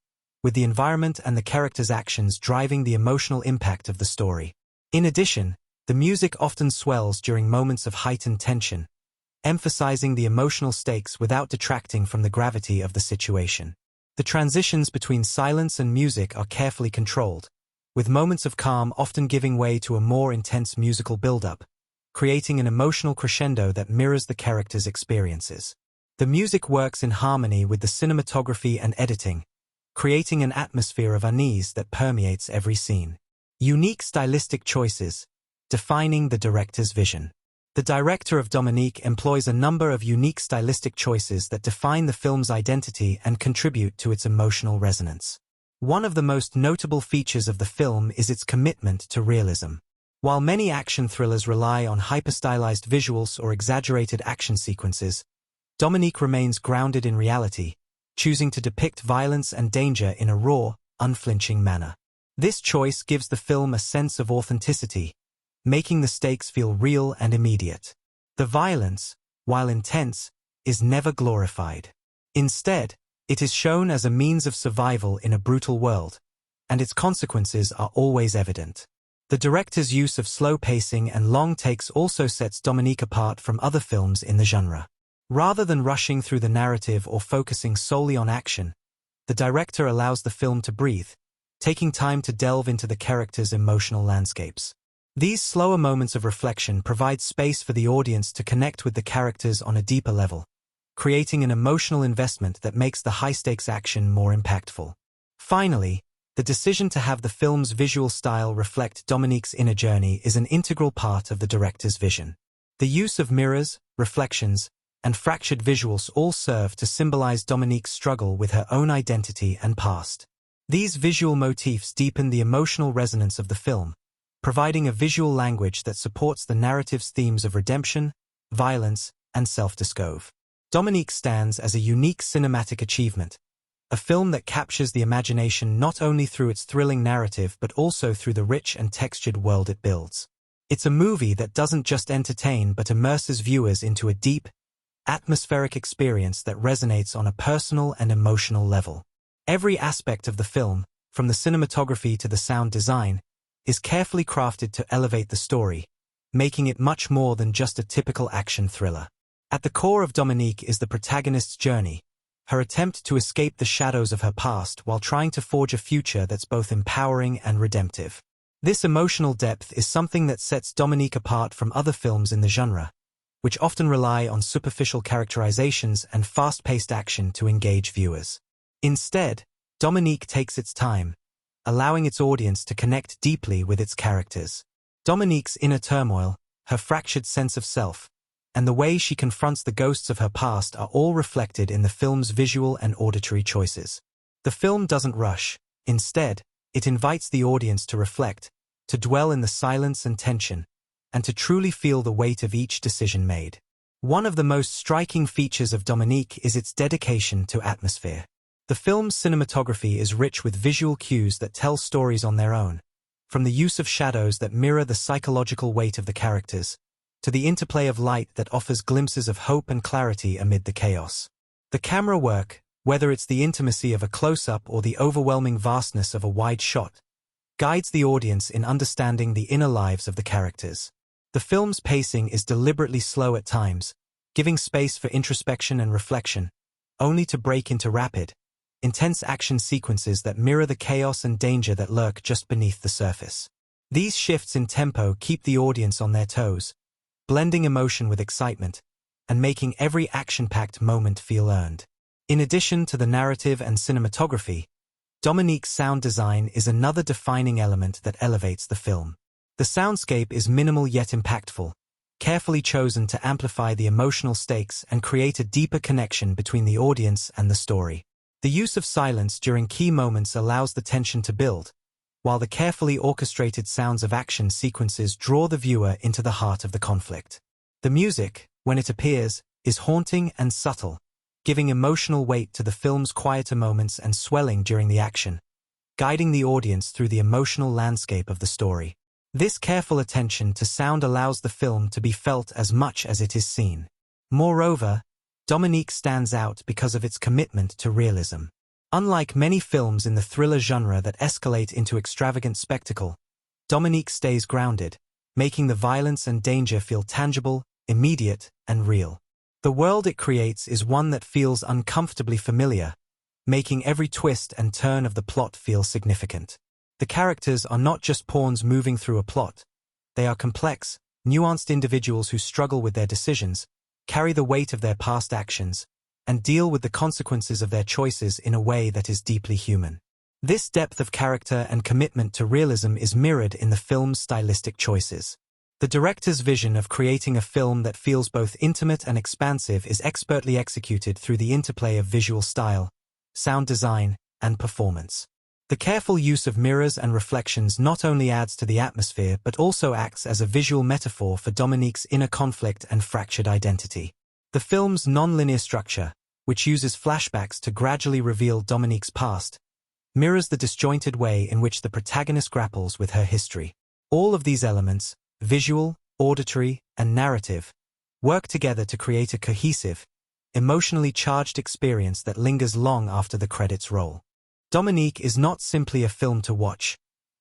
with the environment and the characters' actions driving the emotional impact of the story. In addition, the music often swells during moments of heightened tension, emphasizing the emotional stakes without detracting from the gravity of the situation. The transitions between silence and music are carefully controlled, with moments of calm often giving way to a more intense musical build-up, creating an emotional crescendo that mirrors the characters' experiences. The music works in harmony with the cinematography and editing, creating an atmosphere of unease that permeates every scene. Unique stylistic choices, defining the director's vision. The director of Dominique employs a number of unique stylistic choices that define the film's identity and contribute to its emotional resonance. One of the most notable features of the film is its commitment to realism. While many action thrillers rely on hyper-stylized visuals or exaggerated action sequences, Dominique remains grounded in reality, choosing to depict violence and danger in a raw, unflinching manner. This choice gives the film a sense of authenticity, making the stakes feel real and immediate. The violence, while intense, is never glorified. Instead, it is shown as a means of survival in a brutal world, and its consequences are always evident. The director's use of slow pacing and long takes also sets Dominique apart from other films in the genre. Rather than rushing through the narrative or focusing solely on action, the director allows the film to breathe, taking time to delve into the characters' emotional landscapes. These slower moments of reflection provide space for the audience to connect with the characters on a deeper level, creating an emotional investment that makes the high-stakes action more impactful. Finally, the decision to have the film's visual style reflect Dominique's inner journey is an integral part of the director's vision. The use of mirrors, reflections, and fractured visuals all serve to symbolize Dominique's struggle with her own identity and past. These visual motifs deepen the emotional resonance of the film, providing a visual language that supports the narrative's themes of redemption, violence, and self-discovery. Dominique stands as a unique cinematic achievement, a film that captures the imagination not only through its thrilling narrative but also through the rich and textured world it builds. It's a movie that doesn't just entertain but immerses viewers into a deep, atmospheric experience that resonates on a personal and emotional level. Every aspect of the film, from the cinematography to the sound design, is carefully crafted to elevate the story, making it much more than just a typical action thriller. At the core of Dominique is the protagonist's journey, her attempt to escape the shadows of her past while trying to forge a future that's both empowering and redemptive. This emotional depth is something that sets Dominique apart from other films in the genre, which often rely on superficial characterizations and fast-paced action to engage viewers. Instead, Dominique takes its time, allowing its audience to connect deeply with its characters. Dominique's inner turmoil, her fractured sense of self, and the way she confronts the ghosts of her past are all reflected in the film's visual and auditory choices. The film doesn't rush. Instead, it invites the audience to reflect, to dwell in the silence and tension, and to truly feel the weight of each decision made. One of the most striking features of Dominique is its dedication to atmosphere. The film's cinematography is rich with visual cues that tell stories on their own, from the use of shadows that mirror the psychological weight of the characters, to the interplay of light that offers glimpses of hope and clarity amid the chaos. The camera work, whether it's the intimacy of a close-up or the overwhelming vastness of a wide shot, guides the audience in understanding the inner lives of the characters. The film's pacing is deliberately slow at times, giving space for introspection and reflection, only to break into rapid, intense action sequences that mirror the chaos and danger that lurk just beneath the surface. These shifts in tempo keep the audience on their toes, blending emotion with excitement, and making every action-packed moment feel earned. In addition to the narrative and cinematography, Dominique's sound design is another defining element that elevates the film. The soundscape is minimal yet impactful, carefully chosen to amplify the emotional stakes and create a deeper connection between the audience and the story. The use of silence during key moments allows the tension to build, while the carefully orchestrated sounds of action sequences draw the viewer into the heart of the conflict. The music, when it appears, is haunting and subtle, giving emotional weight to the film's quieter moments and swelling during the action, guiding the audience through the emotional landscape of the story. This careful attention to sound allows the film to be felt as much as it is seen. Moreover, Dominique stands out because of its commitment to realism. Unlike many films in the thriller genre that escalate into extravagant spectacle, Dominique stays grounded, making the violence and danger feel tangible, immediate, and real. The world it creates is one that feels uncomfortably familiar, making every twist and turn of the plot feel significant. The characters are not just pawns moving through a plot. They are complex, nuanced individuals who struggle with their decisions, carry the weight of their past actions, and deal with the consequences of their choices in a way that is deeply human. This depth of character and commitment to realism is mirrored in the film's stylistic choices. The director's vision of creating a film that feels both intimate and expansive is expertly executed through the interplay of visual style, sound design, and performance. The careful use of mirrors and reflections not only adds to the atmosphere but also acts as a visual metaphor for Dominique's inner conflict and fractured identity. The film's non-linear structure, which uses flashbacks to gradually reveal Dominique's past, mirrors the disjointed way in which the protagonist grapples with her history. All of these elements, visual, auditory, and narrative, work together to create a cohesive, emotionally charged experience that lingers long after the credits roll. Dominique is not simply a film to watch,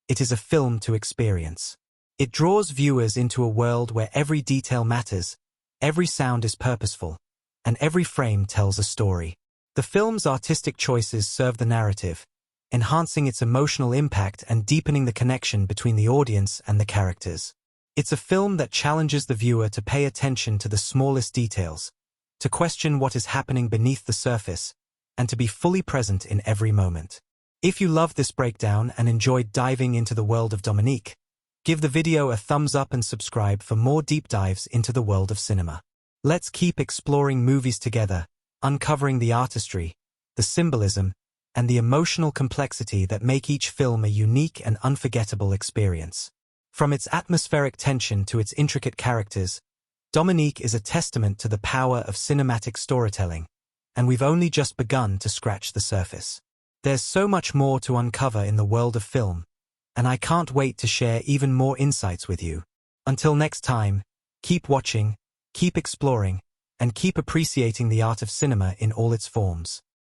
it is a film to experience. It draws viewers into a world where every detail matters, every sound is purposeful, and every frame tells a story. The film's artistic choices serve the narrative, enhancing its emotional impact and deepening the connection between the audience and the characters. It's a film that challenges the viewer to pay attention to the smallest details, to question what is happening beneath the surface, and to be fully present in every moment. If you loved this breakdown and enjoyed diving into the world of Dominique, give the video a thumbs up and subscribe for more deep dives into the world of cinema. Let's keep exploring movies together, uncovering the artistry, the symbolism, and the emotional complexity that make each film a unique and unforgettable experience. From its atmospheric tension to its intricate characters, Dominique is a testament to the power of cinematic storytelling, and we've only just begun to scratch the surface. There's so much more to uncover in the world of film, and I can't wait to share even more insights with you. Until next time, keep watching, keep exploring, and keep appreciating the art of cinema in all its forms.